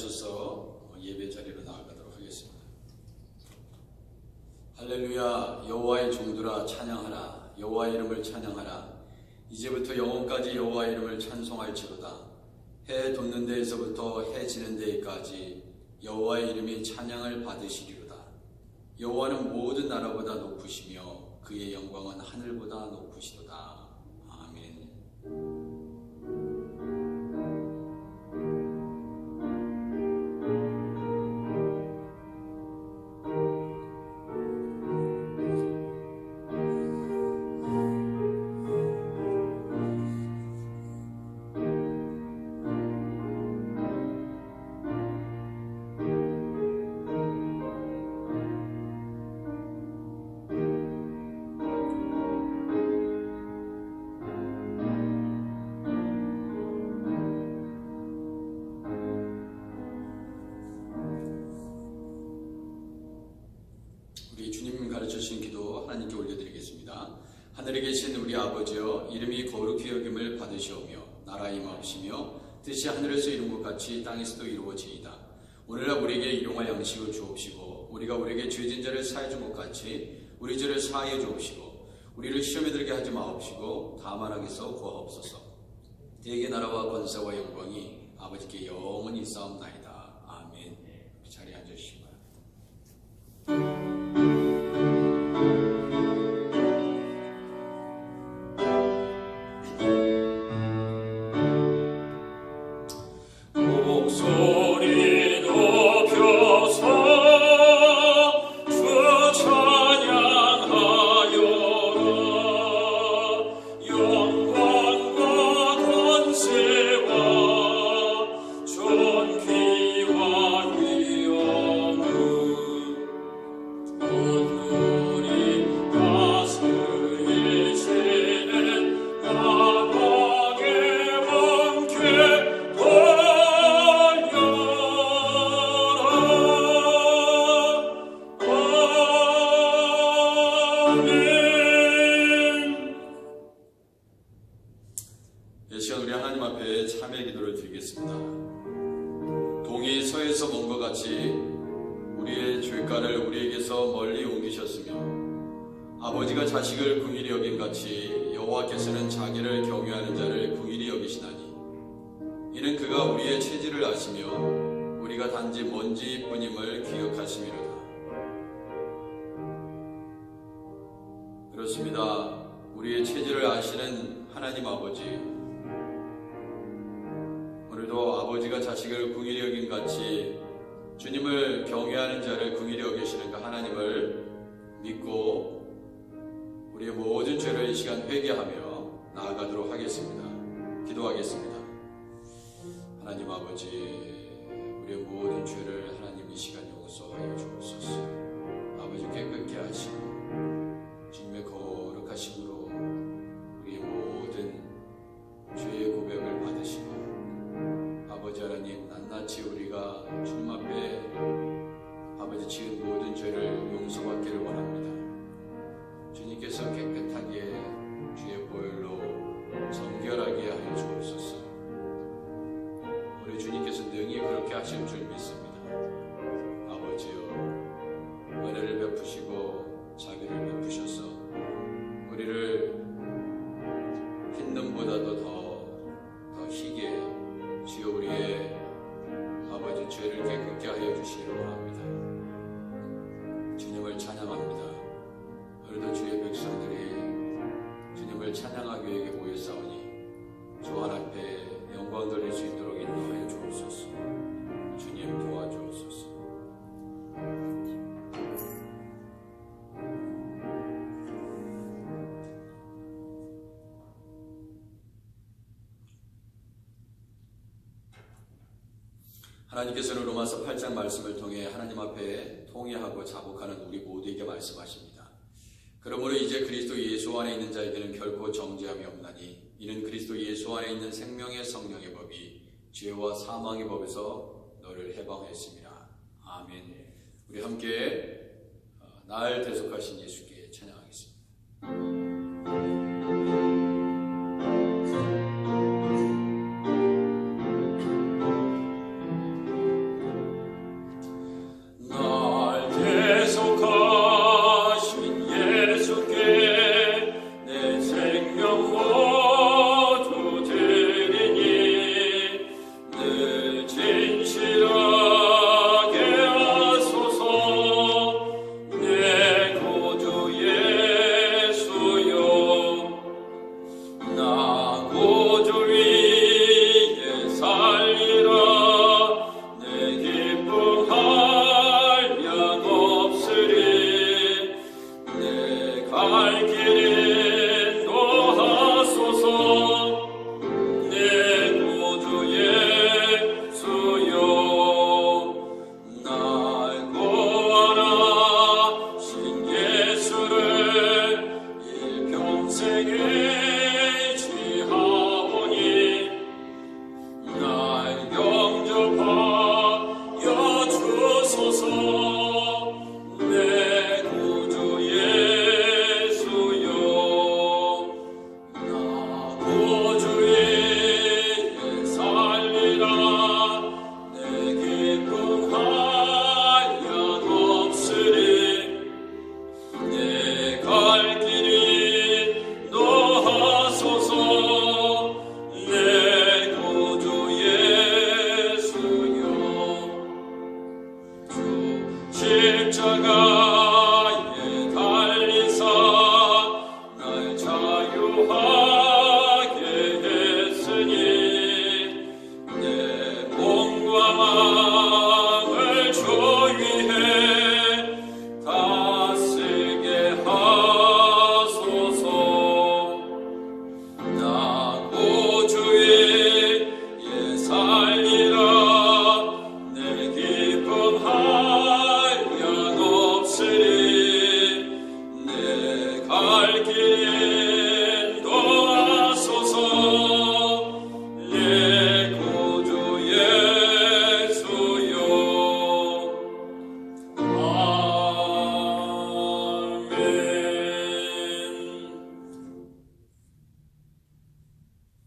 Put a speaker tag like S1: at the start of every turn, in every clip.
S1: 앉으셔서 예배 자리로 나아가도록 하겠습니다. 할렐루야. 여호와의 종들아 찬양하라. 여호와 이름을 찬양하라. 이제부터 영원까지 여호와 이름을 찬송할지로다. 해 돋는 데에서부터 해 지는 데까지 여호와의 이름이 찬양을 받으시리로다. 여호와는 모든 나라보다 높으시며 그의 영광은 하늘보다 높으시도다. 아멘. 주님 가르쳐주신 기도 하나님께 올려드리겠습니다. 하늘에 계신 우리 아버지여, 이름이 거룩히 여김을 받으시오며 나라의 임하옵시며 뜻이 하늘에서 이룬 것 같이 땅에서도 이루어지이다. 오늘날 우리에게 일용할 양식을 주옵시고 우리가 우리에게 죄진 자를 사해 준 것 같이 우리 죄를 사하여 주옵시고 우리를 시험에 들게 하지 마옵시고 다만 악에서 구하옵소서. 대개 나라와 권세와 영광이 아버지께 영원히 있사옵나이다. 아멘. 자리에 앉으시기 바랍니다. 이 시간 우리 하나님 앞에 참회 기도를 드리겠습니다. 동이 서에서 먼 것 같이 우리의 죄가를 우리에게서 멀리 옮기셨으며 아버지가 자식을 긍휼히 여긴 같이 여호와께서는 자기를 경외하는 자를 긍휼히 여기시나니 이는 그가 우리의 체질을 아시며 우리가 단지 먼지뿐임을 기억하심이로다. 그렇습니다. 우리의 체질을 아시는 하나님 아버지, 오늘도 아버지가 자식을 긍휼히 여긴 같이 주님을 경외하는 자를 긍휼히 여기시는 그 하나님을 믿고 우리의 모든 죄를 이 시간 회개하며 나아가도록 하겠습니다. 기도하겠습니다. 하나님 아버지, 우리의 모든 죄를 하나님 이 시간 용서하여 주옵소서. 아버지 깨끗게 하시고 주님의 거룩하심으로 우리의 모든 죄의 고백을 받으시고 아버지 하나님, 낱낱이 우리가 주님 앞에 아버지 지은 모든 죄를 용서받기를 원합니다. 주님께서 깨끗하게 주의 보혈로 정결하게 하여 주옵소서. 우리 주님께서 능히 그렇게 하실 줄 믿습니다. 아버지여, 은혜를 베푸시고 자비를 베푸셔서 우리를 흰 눈보다도 더 희게 주여 우리의 아버지 죄를 깨끗게 하여 주시기를 원합니다. 주님을 찬양합니다. 오늘도 주의 백성들이 주님을 찬양하기 위해 모였사오니 주 하나님께 영광 돌릴 수 있도록 인도하여 주옵소서. 주님 도와주옵소서. 하나님께서는 로마서 8장 말씀을 통해 하나님 앞에 통회하고 자복하는 우리 모두에게 말씀하십니다. 그러므로 이제 그리스도 예수 안에 있는 자에게는 결코 정죄함이 없나니 이는 그리스도 예수 안에 있는 생명의 성령의 법이 죄와 사망의 법에서 너를 해방했습니다. 아멘. 우리 함께 날 대속하신 예수께 찬양하겠습니다.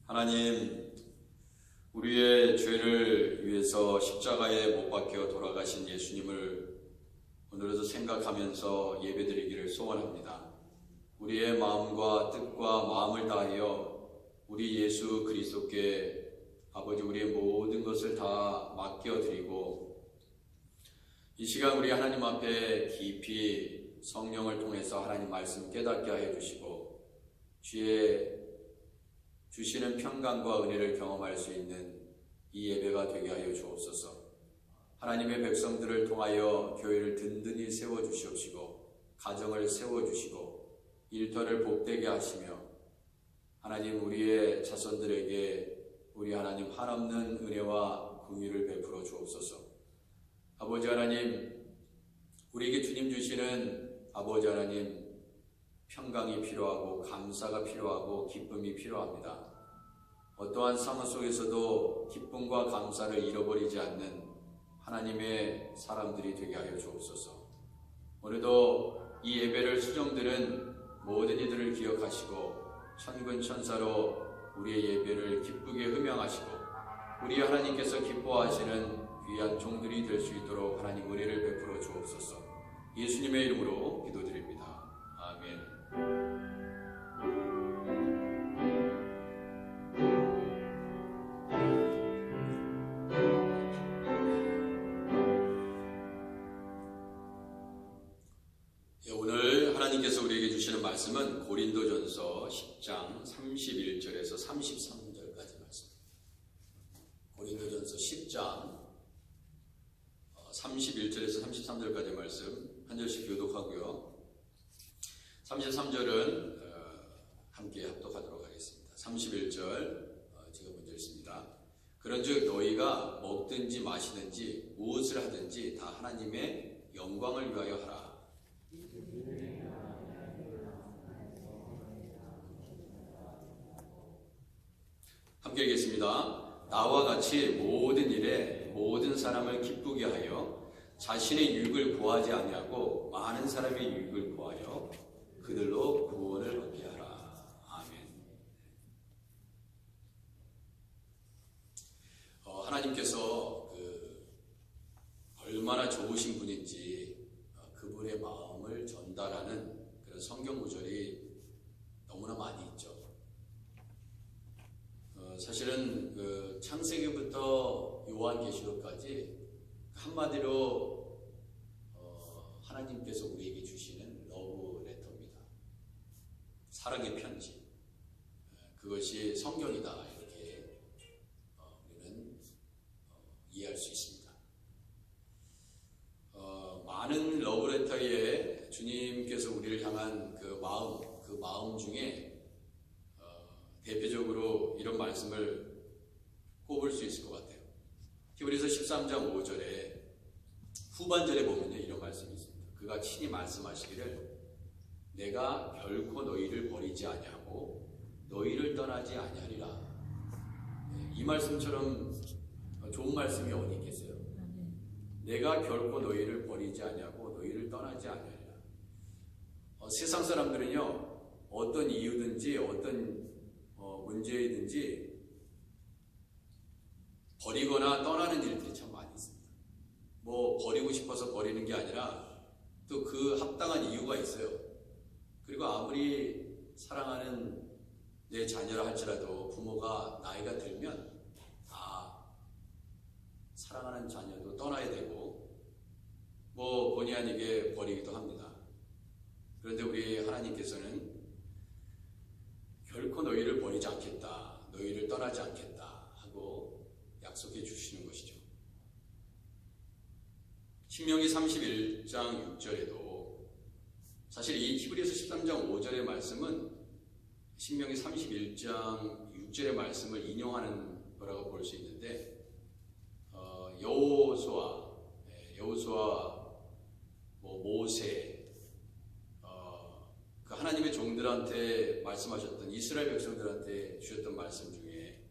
S1: 하나님, 우리의 죄를 위해서 십자가에 못 박혀 돌아가신 예수님을 오늘도 생각하면서 예배드리기를 소원합니다. 우리의 마음과 뜻과 마음을 다하여 우리 예수 그리스도께 아버지 우리의 모든 것을 다 맡겨드리고 이 시간 우리 하나님 앞에 깊이 성령을 통해서 하나님 말씀 깨닫게 하여 주시고 주의 주시는 평강과 은혜를 경험할 수 있는 이 예배가 되게 하여 주옵소서. 하나님의 백성들을 통하여 교회를 든든히 세워주시옵시고 가정을 세워주시고 일터를 복되게 하시며 하나님 우리의 자손들에게 우리 하나님 한없는 은혜와 긍휼을 베풀어 주옵소서. 아버지 하나님, 우리에게 주님 주시는 아버지 하나님 평강이 필요하고 감사가 필요하고 기쁨이 필요합니다. 어떠한 상황 속에서도 기쁨과 감사를 잃어버리지 않는 하나님의 사람들이 되게 하여 주옵소서. 오늘도 이 예배를 수종들은 모든 이들을 기억하시고 천군 천사로 우리의 예배를 기쁘게 음양하시고 우리 하나님께서 기뻐하시는 귀한 종들이 될 수 있도록 하나님 은혜를 베풀어 주옵소서. 예수님의 이름으로 기도드립니다. 아멘. 오늘 하나님께서 우리에게 주시는 말씀은 고린도전서 10장 31절에서 33절까지 말씀. 고린도전서 10장 31절에서 33절까지 말씀 한 절씩 교독하고요. 33절은 함께 합독하도록 하겠습니다. 31절 제가 먼저 읽습니다. 그런즉 너희가 먹든지 마시든지 무엇을 하든지 다 하나님의 영광을 위하여 하라. 함께 읽겠습니다. 나와 같이 모든 일에 모든 사람을 기쁘게 하여 자신의 유익을 구하지 아니하고 많은 사람의 유익을 구하여 그들로 구원을 얻게 하라. 아멘. 하나님께서 얼마나 좋으신 분인지 그분의 마음을 전달하는 그런 성경 구절이 너무나 많이 있죠. 사실은 창세기부터 요한계시록까지 한마디로 하나님께서 우리에게 주시는 러브 레터입니다. 사랑의 편지. 그것이 성경이다 이렇게 우리는 이해할 수 있습니다. 많은 러브 레터에 주님께서 우리를 향한 그 마음 중에 대표적으로 이런 말씀을 꼽을 수 있을 것 같아요. 히브리서 13장 5절에 후반절에 보면요 이런 말씀이 있습니다. 그가 친히 말씀하시기를 내가 결코 너희를 버리지 아니하고 너희를 떠나지 아니하리라. 이 말씀처럼 좋은 말씀이 어디 있겠어요? 내가 결코 너희를 버리지 아니하고 너희를 떠나지 아니하리라. 세상 사람들은요 어떤 이유든지 어떤 언제든지 버리거나 떠나는 일들이 참 많이 있습니다. 뭐 버리고 싶어서 버리는 게 아니라 또 그 합당한 이유가 있어요. 그리고 아무리 사랑하는 내 자녀라 할지라도 부모가 나이가 들면 다 사랑하는 자녀도 떠나야 되고 뭐 본의 아니게 버리기도 합니다. 그런데 우리 하나님께서는 결코 너희를 버리지 않겠다, 너희를 떠나지 않겠다 하고 약속해 주시는 것이죠. 신명기 31장 6절에도 사실 이 히브리서 13장 5절의 말씀은 신명기 31장 6절의 말씀을 인용하는 거라고 볼 수 있는데 여호수아, 모세, 그 하나님의 종들한테 말씀하셨던 이스라엘 백성들한테 주셨던 말씀 중에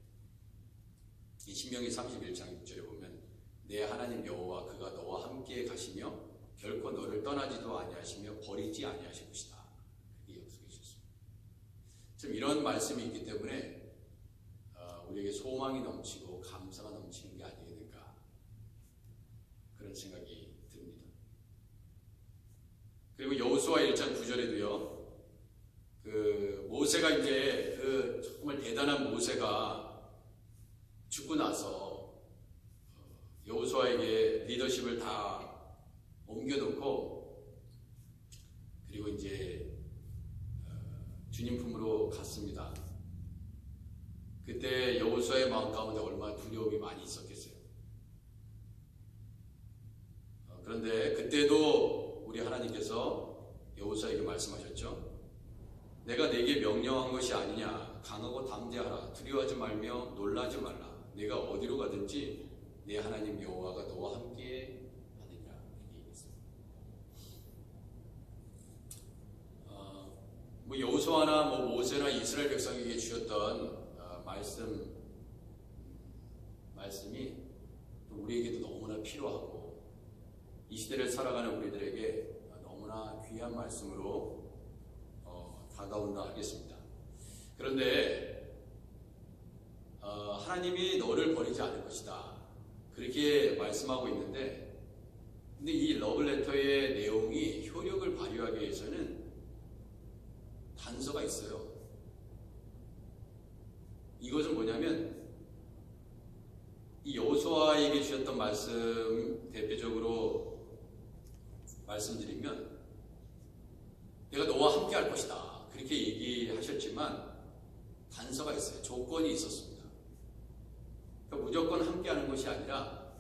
S1: 이 신명기 31장 6절에 보면 내 하나님 여호와 그가 너와 함께 가시며 결코 너를 떠나지도 아니하시며 버리지 아니하실 것이다. 그게 약속해 주셨습니다. 좀 이런 말씀이 있기 때문에 우리에게 소망이 넘치고 감사가 넘치는 게 아니겠는가 그런 생각이 듭니다. 그리고 여호수아 1장 9절에도요. 그 모세가 이제 그 정말 대단한 모세가 죽고 나서 여호수아에게 리더십을 다 옮겨놓고 그리고 이제 주님 품으로 갔습니다. 그때 여호수아의 마음 가운데 얼마나 두려움이 많이 있었겠어요. 그런데 그때도 우리 하나님께서 여호수아에게 말씀하셨죠. 내가 네게 명령한 것이 아니냐. 강하고 담대하라. 두려워하지 말며 놀라지 말라. 내가 어디로 가든지 내 하나님 여호와가 너와 함께 하느니라. 이렇게 얘기했습니다. 뭐 여호수아나 뭐 모세나 이스라엘 백성에게 주셨던 말씀이 또 우리에게도 너무나 필요하고 이 시대를 살아가는 우리들에게 너무나 귀한 말씀으로 다가온다 하겠습니다. 그런데 하나님이 너를 버리지 않을 것이다. 그렇게 말씀하고 있는데 근데 이 러브레터의 내용이 효력을 발휘하기 위해서는 단서가 있어요. 이것은 뭐냐면 이 여호수아에게 주셨던 말씀 대표적으로 말씀드리면 내가 너와 함께 할 것이다. 그렇게 얘기하셨지만 단서가 있어요. 조건이 있었습니다. 그러니까 무조건 함께하는 것이 아니라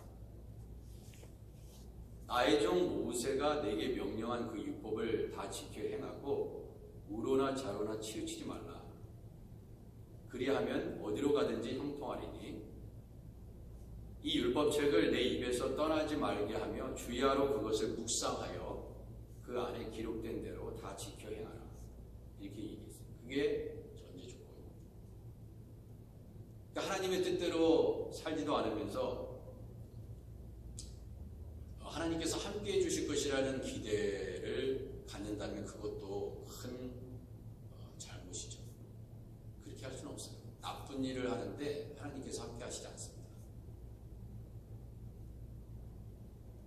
S1: 나의 종 모세가 내게 명령한 그 율법을 다 지켜 행하고 우로나 좌로나 치우치지 말라. 그리하면 어디로 가든지 형통하리니 이 율법책을 내 입에서 떠나지 말게 하며 주야로 그것을 묵상하여 그 안에 기록된 대로 다 지켜 행하라. 이렇게 얘기했어요. 그게 전제 조건입니다. 그러니까 하나님의 뜻대로 살지도 않으면서 하나님께서 함께해 주실 것이라는 기대를 갖는다면 그것도 큰 잘못이죠. 그렇게 할 수는 없어요. 나쁜 일을 하는데 하나님께서 함께 하시지 않습니다.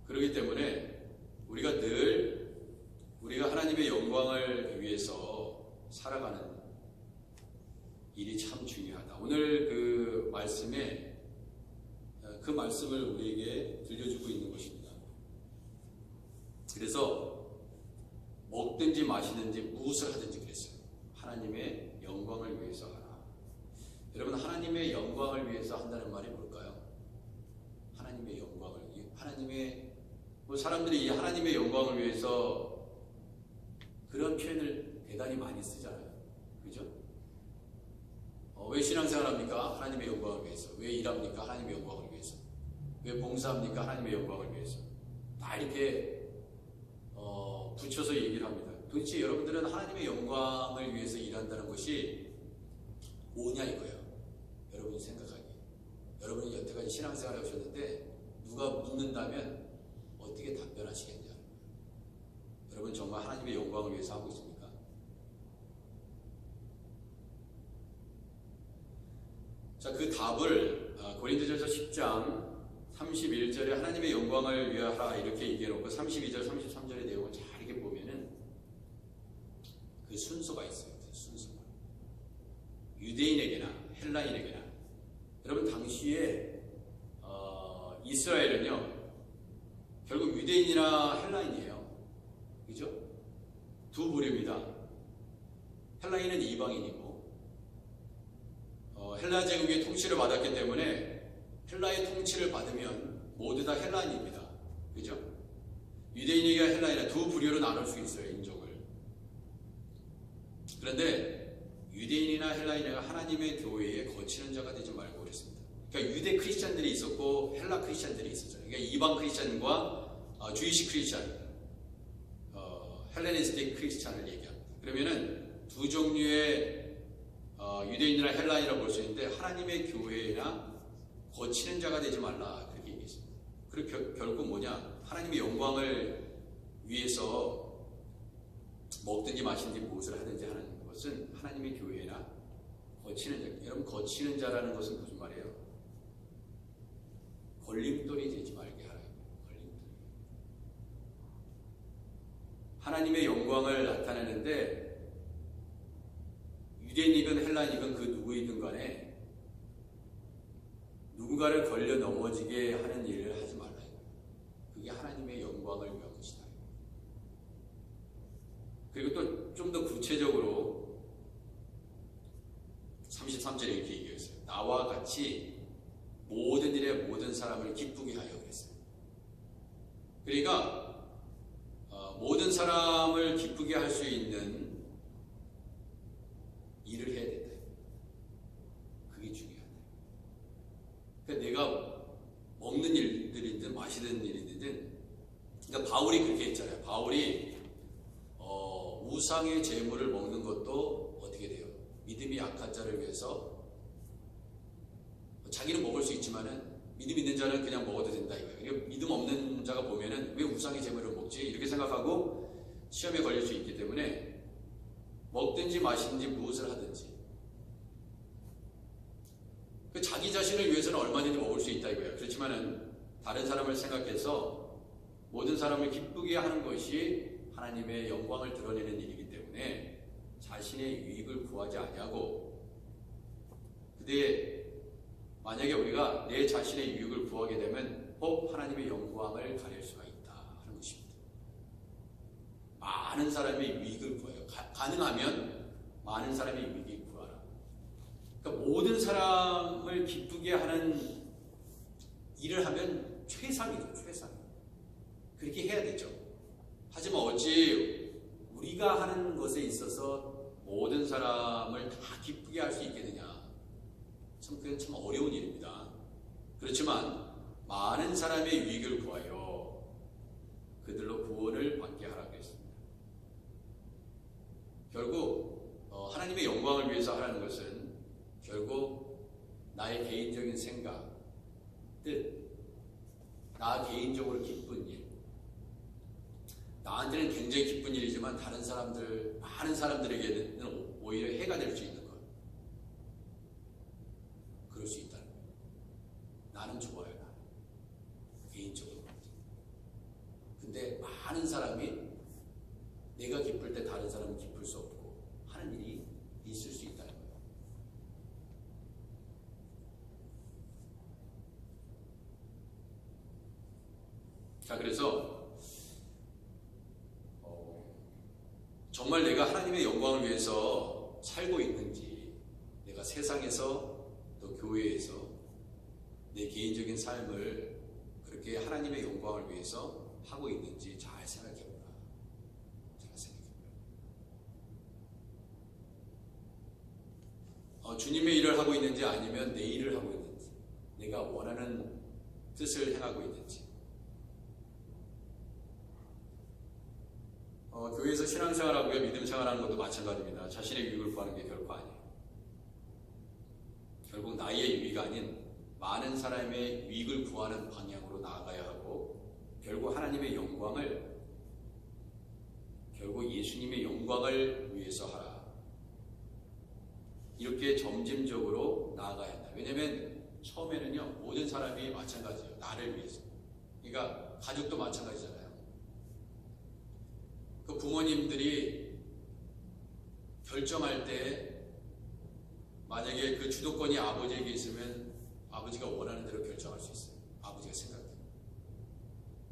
S1: 그렇기 때문에 우리가 하나님의 영광을 위해서 살아가는 일이 참 중요하다. 오늘 그 말씀에 그 말씀을 우리에게 들려주고 있는 것입니다. 그래서 먹든지 마시든지 무엇을 하든지 그랬어요. 하나님의 영광을 위해서 하라. 여러분, 하나님의 영광을 위해서 한다는 말이 뭘까요? 하나님의 영광을 사람들이 이 하나님의 영광을 위해서 그런 표현을 대단히 많이 쓰잖아요. 그죠? 왜 신앙생활 합니까? 하나님의 영광을 위해서. 왜 일합니까? 하나님의 영광을 위해서. 왜 봉사합니까? 하나님의 영광을 위해서. 다 이렇게 붙여서 얘기를 합니다. 도대체 여러분들은 하나님의 영광을 위해서 일한다는 것이 뭐냐 이거예요. 여러분이 생각하기에. 여러분이 여태까지 신앙생활을 하셨는데 누가 묻는다면 어떻게 답변하시겠냐. 여러분 정말 하나님의 영광을 위해서 하고 있습니까? 자, 그 답을 고린도전서 10장 31절에 하나님의 영광을 위하라 이렇게 얘기해놓고 32절, 33절의 내용을 잘 이렇게 보면은 그 순서가 있어요. 그 순서가. 유대인에게나 헬라인에게나. 여러분 당시에 이스라엘은요 결국 유대인이나 헬라인이에요. 그죠? 두 부류입니다. 헬라인은 이방인이고 헬라 제국의 통치를 받았기 때문에 헬라의 통치를 받으면 모두 다 헬라인입니다. 그죠? 유대인이나 헬라인이나 두 부류로 나눌 수 있어요. 인종을. 그런데 유대인이나 헬라인이나 하나님의 교회에 거치는 자가 되지 말고 그랬습니다. 그러니까 유대 크리스찬들이 있었고 헬라 크리스찬들이 있었죠. 그러니까 이방 크리스찬과 주이시 크리스찬, 헬레니스틱 크리스찬을 얘기합니다. 그러면은 두 종류의 유대인이나 헬라인이라고 볼 수 있는데 하나님의 교회나 거치는 자가 되지 말라 그렇게 얘기했습니다. 그리고 결국 뭐냐? 하나님의 영광을 위해서 먹든지 마시든지 무엇을 하든지 하는 것은 하나님의 교회나 거치는 자. 여러분 거치는 자라는 것은 무슨 말이에요? 걸림돌이 되지 말게 하라. 걸림돌. 하나님의 영광을 나타내는데 유대인이건 헬라인이건 그 누구이든 간에 누군가를 걸려 넘어지게 하는 일을 하지 말라. 그게 하나님의 영광을 위한 것이다. 그리고 또 좀 더 구체적으로 33절에 이렇게 얘기했어요. 나와 같이 모든 일에 모든 사람을 기쁘게 하여 그랬어요. 그러니까 모든 사람을 기쁘게 할 수 있는 일을 해야 된다. 그게 중요하다. 그러니까 내가 먹는 일들이든 마시는 일이든, 그러니까 바울이 그렇게 했잖아요. 바울이 우상의 제물을 먹는 것도 어떻게 돼요? 믿음이 약한 자를 위해서 자기는 먹을 수 있지만은 믿음 있는 자는 그냥 먹어도 된다 이거예요. 그러니까 믿음 없는 자가 보면은 왜 우상의 제물을 먹지? 이렇게 생각하고 시험에 걸릴 수 있기 때문에 먹든지 마시든지 무엇을 하든지 자기 자신을 위해서는 얼마든지 먹을 수 있다 이거예요. 그렇지만은 다른 사람을 생각해서 모든 사람을 기쁘게 하는 것이 하나님의 영광을 드러내는 일이기 때문에 자신의 유익을 구하지 아니하고, 근데 만약에 우리가 내 자신의 유익을 구하게 되면 하나님의 영광을 가릴 수가 있다 하는 것입니다. 많은 사람의 유익을 구해요. 가능하면 많은 사람의 유익을 구하라. 그러니까 모든 사람을 기쁘게 하는 일을 하면 최상이죠. 최상. 그렇게 해야 되죠. 하지만 어찌 우리가 하는 것에 있어서 모든 사람을 다 기쁘게 할 수 있겠느냐. 그건 참 어려운 일입니다. 그렇지만 많은 사람의 유익을 구하여 그들로 구원을 받게 하라고 했습니다. 결국 하나님의 영광을 위해서 하라는 것은 결국 나의 개인적인 생각, 뜻, 나 개인적으로 기쁜 일, 나한테는 굉장히 기쁜 일이지만 다른 사람들, 많은 사람들에게는 오히려 해가 될 수 있는 것. 그럴 수 있다는 거예요. 나는 좋아요. 나는. 개인적으로. 근데 많은 사람이 내가 기쁠 때 다른 사람은 기쁠 수 없고 하는 일이 있을 수 있다는 거예요. 자, 그래서 정말 내가 하나님의 영광을 위해서 살고 있는지, 내가 세상에서 또 교회에서 내 개인적인 삶을 그렇게 하나님의 영광을 위해서 하고 있는지 잘 생각해보라. 잘 생각해보라. 주님의 일을 하고 있는지 아니면 내 일을 하고 있는지, 내가 원하는 뜻을 행하고 있는지. 교회에서 신앙생활하고요, 믿음생활하는 것도 마찬가지입니다. 자신의 유익을 구하는 게 결코 아니에요. 결국 나의 유익이 아닌 많은 사람의 유익을 구하는 방향으로 나아가야 하고, 결국 하나님의 영광을, 결국 예수님의 영광을 위해서 하라. 이렇게 점진적으로 나아가야 한다. 왜냐면 처음에는요, 모든 사람이 마찬가지예요. 나를 위해서. 그러니까 가족도 마찬가지잖아요. 그 부모님들이 결정할 때 만약에 그 주도권이 아버지에게 있으면 아버지가 원하는 대로 결정할 수 있어요. 아버지가 생각해요.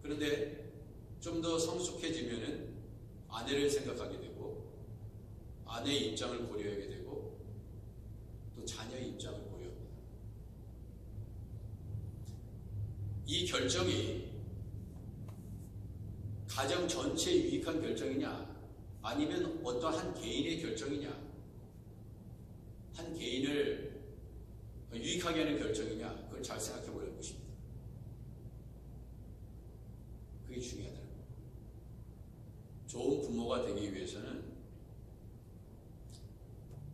S1: 그런데 좀 더 성숙해지면은 아내를 생각하게 되고 아내의 입장을 고려하게 되고 또 자녀의 입장을 고려합니다. 이 결정이 가정 전체에 유익한 결정이냐 아니면 어떤 한 개인의 결정이냐, 한 개인을 유익하게 하는 결정이냐, 그걸 잘 생각해 보려는 것입니다. 그게 중요하다는 거예요. 좋은 부모가 되기 위해서는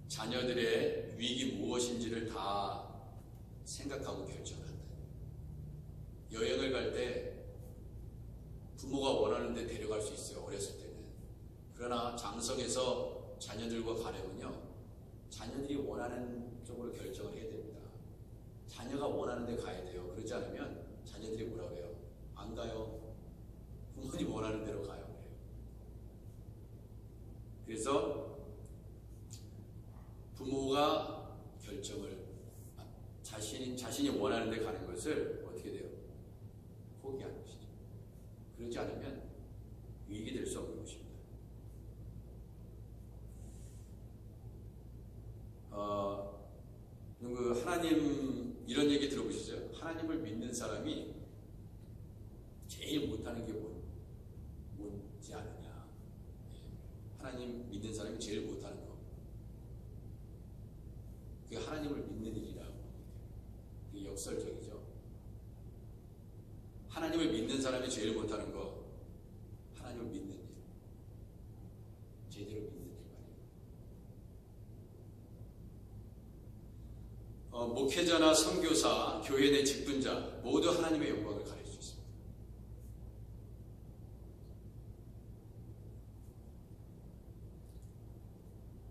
S1: 자녀들의 유익이 무엇인지를 다 생각하고 결정한다. 여행을 갈 때 부모가 원하는 데 데려갈 수 있어요. 어렸을 때는. 그러나 장성해서 자녀들과 가려면요, 자녀들이 원하는 쪽으로 결정을 해야 됩니다. 자녀가 원하는 데 가야 돼요. 그러지 않으면 자녀들이 뭐라고 해요? 안 가요. 부모님 원하는 대로 가요. 그래요. 그래서 부모가 결정을 자신이 원하는 데 가는 것을 어떻게 돼요? 포기하는 것이죠. 그러지 않으면 유익이 될 수 없는 것입니다. 하나님 이런 얘기 들어보셨어요? 하나님을 믿는 사람이 제일 못하는 게 뭔지 아느냐? 하나님 믿는 사람이 제일 못하는 거. 그게 하나님을 믿는 일이라고. 그게 역설적이죠. 하나님을 믿는 사람이 제일 못하는 거, 하나님을 믿는 일. 제대로 믿는 일 말이에요. 목회자나 선교사, 교회 내 직분자 모두 하나님의 영광을 가릴 수 있습니다.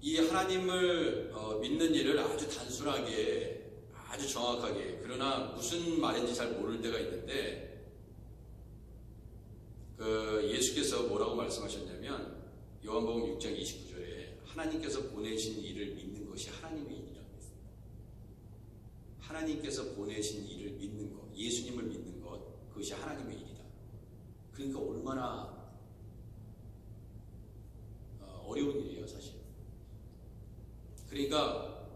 S1: 이 하나님을 믿는 일을 아주 단순하게, 아주 정확하게, 그러나 무슨 말인지 잘 모를 때가 있는데, 예수께서 뭐라고 말씀하셨냐면 요한복음 6장 29절에 하나님께서 보내신 일을 믿는 것이 하나님의 일이라고 했습니다. 하나님께서 보내신 일을 믿는 것, 예수님을 믿는 것, 그것이 하나님의 일이다. 그러니까 얼마나 어려운 일이에요, 사실. 그러니까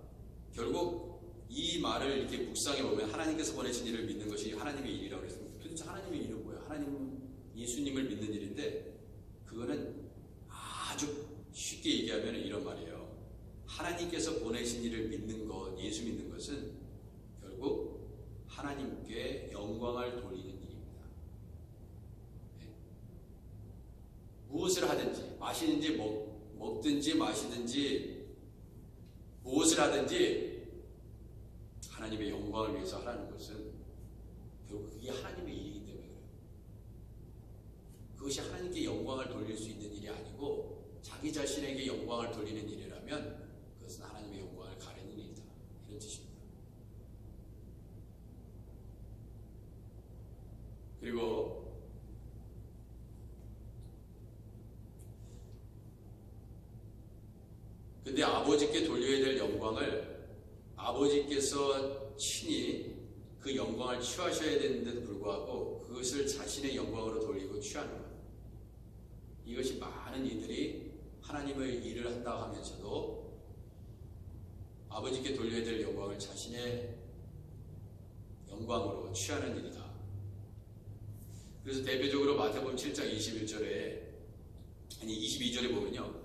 S1: 결국 이 말을 이렇게 묵상해 보면 하나님께서 보내신 일을 믿는 것이 하나님의 일이라고 했습니다. 도대체 하나님의 일은 뭐예요? 예수님을 믿는 일인데, 그거는 아주 쉽게 얘기하면 이런 말이에요. 하나님께서 보내신 일을 믿는 것, 예수 믿는 것은 결국 하나님께 영광을 돌리는 일입니다. 네. 무엇을 하든지, 마시든지 먹든지 마시든지 무엇을 하든지 하나님의 영광을 위해서 하라는 것은 결국 그게 하나님의 일이기 때문에 그래요. 그것이 하나님께 영광을 돌릴 수 있는 일이 아니고 자기 자신에게 영광을 돌리는 일이라면 그것은 하나님의 영광을 가리는 일이다. 이런 뜻입니다. 그리고 근데 아버지께 돌려야 될 영광을 아버지께서 친히 그 영광을 취하셔야 되는데도 불구하고 그것을 자신의 영광으로 돌리고 취하는 것. 이것이 많은 이들이 하나님의 일을 한다 하면서도 아버지께 돌려야 될 영광을 자신의 영광으로 취하는 일이다. 그래서 대표적으로 마태복음 7장 22절에 보면요.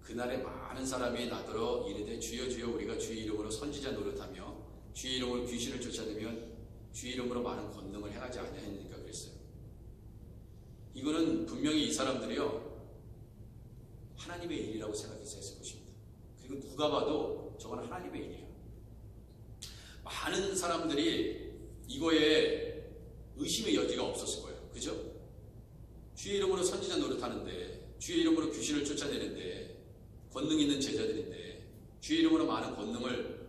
S1: 그날에 많은 사람이 나더러 이르되 주여 주여 우리가 주의 이름으로 선지자 노릇하며 주의 이름으로 귀신을 쫓아내면 주의 이름으로 많은 권능을 행하지 아니하니까 그랬어요. 이거는 분명히 이 사람들이요 하나님의 일이라고 생각해서 했을 것입니다. 그리고 누가 봐도 저건 하나님의 일이에요. 많은 사람들이 이거에 의심의 여지가 없었을 거예요. 그죠? 주의 이름으로 선지자 노릇하는데, 주의 이름으로 귀신을 쫓아내는데, 권능 있는 제자들인데 주의 이름으로 많은 권능을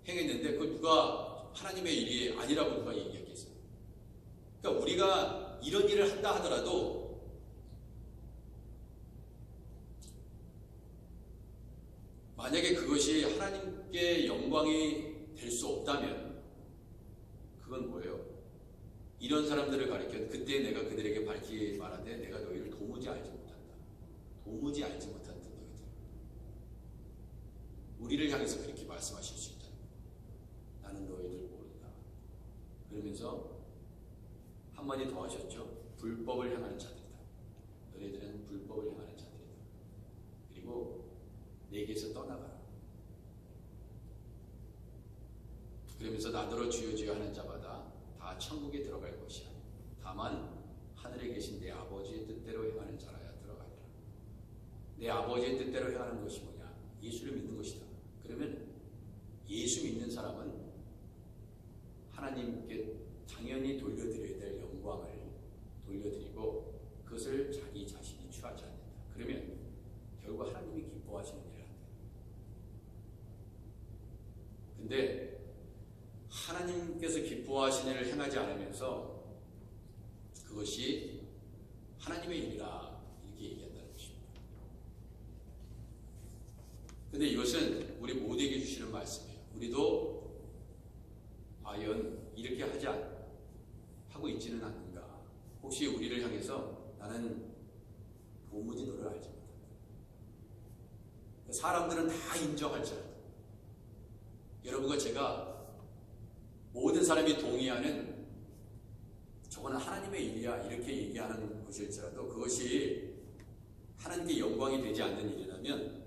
S1: 행했는데 그걸 누가 하나님의 일이 아니라고 누가 얘기하겠어요? 그러니까 우리가 이런 일을 한다 하더라도 만약에 그것이 하나님께 영광이 될 수 없다면 그건 뭐예요? 이런 사람들을 가리켜 그때 내가 그들에게 밝히 말하되 내가 너희를 도무지 알지 못한다. 도무지 알지 못한다 너희들. 우리를 향해서 그렇게 말씀하실 수 있다. 나는 너희들 모른다. 그러면서 한마디 더 하셨죠. 불법을 행하는 자들이다. 너희들은 불법을 행하는 자들이다. 그리고 내게서 떠나가라. 그러면서 나더러 주여 주여 하는 자마다 다 천국에 들어갈 것이야. 다만 하늘에 계신 내 아버지의 뜻대로 행하는 자라야 들어가리라. 내 아버지의 뜻대로 행하는 것이 뭐냐? 예수를 믿는 것이다. 그러면 예수 믿는 사람은 하나님께 당연히 돌려드려야 될 영광을 돌려드리고 그것을 자기 자신이 취하지 않는다. 그러면 결국 하나님이 기뻐하시는 일을 한다. 근데 하나님께서 기뻐하시는 일을 행하지 않으면서 그것이 하나님의 일이라 이렇게 얘기한다는 것입니다. 근데 이것은 우리 모두에게 주시는 말씀이에요. 우리도 과연 이렇게 하고 있지는 않는가? 혹시 우리를 향해서 나는 도무지 너를 알지 못한다. 사람들은 다 인정할지라도 여러분과 제가 모든 사람이 동의하는 저거는 하나님의 일이야 이렇게 얘기하는 것일지라도 그것이 하나님께 영광이 되지 않는 일이라면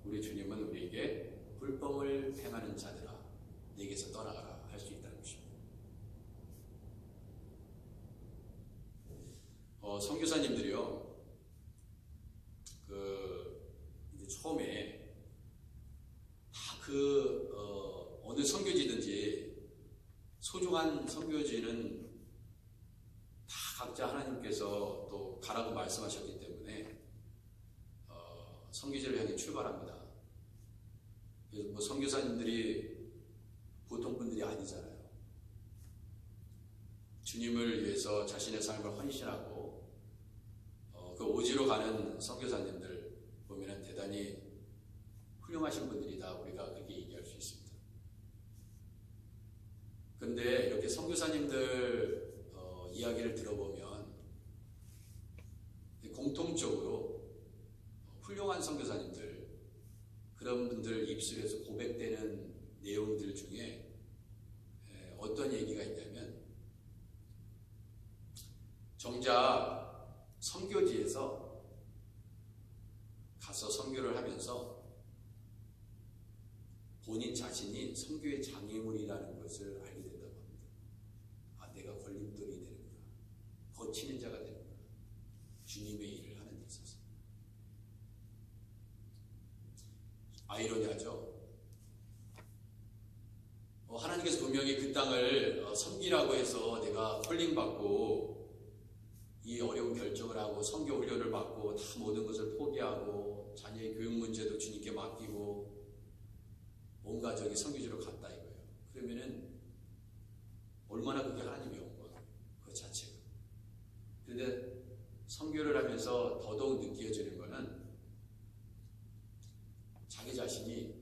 S1: 우리 주님은 우리에게 불법을 행하는 자들아 내게서 떠나가라 할 수 있다는 것입니다. 선교사님들이요 이제 처음에 다 어느 선교지든지 소중한 선교지는 다 각자 하나님께서 또 가라고 말씀하셨기 때문에 선교지를 향해 출발합니다. 그래서 뭐 선교사님들이 보통 분들이 아니잖아요. 주님을 위해서 자신의 삶을 헌신하고 그 오지로 가는 선교사님들 보면은 대단히 훌륭하신 분들이다 우리가 그렇게 얘기할 수 있습니다. 그런데 이렇게 선교사님들 이야기를 들어보면 공통적으로 훌륭한 선교사님들 그런 분들 입술에서 고백되는 내용들 중에 어떤 얘기가 있냐면 정작 선교지에서 가서 선교를 하면서 본인 자신이 선교의 장애물이라는 것을 알게 된다고 합니다. 아, 내가 걸림돌이 되는구나. 거치는 자가 되는구나. 주님의 일을 하는 데 있어서. 아이러니하죠. 하나님께서 분명히 그 땅을 섬기라고 해서 내가 콜링받고 이 어려운 결정을 하고 선교 훈련을 받고 다 모든 것을 포기하고 자녀의 교육 문제도 주님께 맡기고 온 가족이 선교지로 갔다 이거예요. 그러면은 얼마나 그게 하나님의 영광 그 자체가. 그런데 선교를 하면서 더더욱 느껴지는 거는 자기 자신이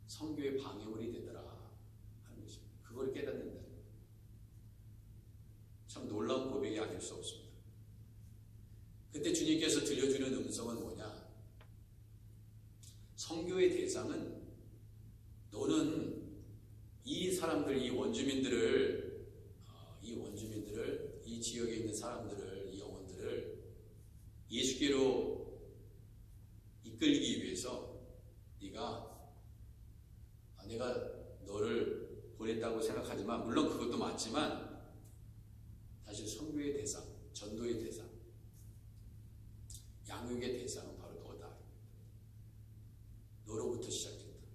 S1: 선교의 방해물이 되더라 하는 것입니다. 그걸 깨닫는다는 거예요. 참 놀라운 고백이 아닐 수 없습니다. 그때 주님께서 들려주는 음성은 뭐냐? 선교의 대상은 너는 이 사람들, 이 원주민들을, 이 지역에 있는 사람들을, 이 영혼들을 예수께로 이끌기 위해서 내가 너를 보냈다고 생각하지만 물론 그것도 맞지만 사실 선교의 대상, 전도의 대상, 양육의 대상은 바로 너다. 너로부터 시작된다.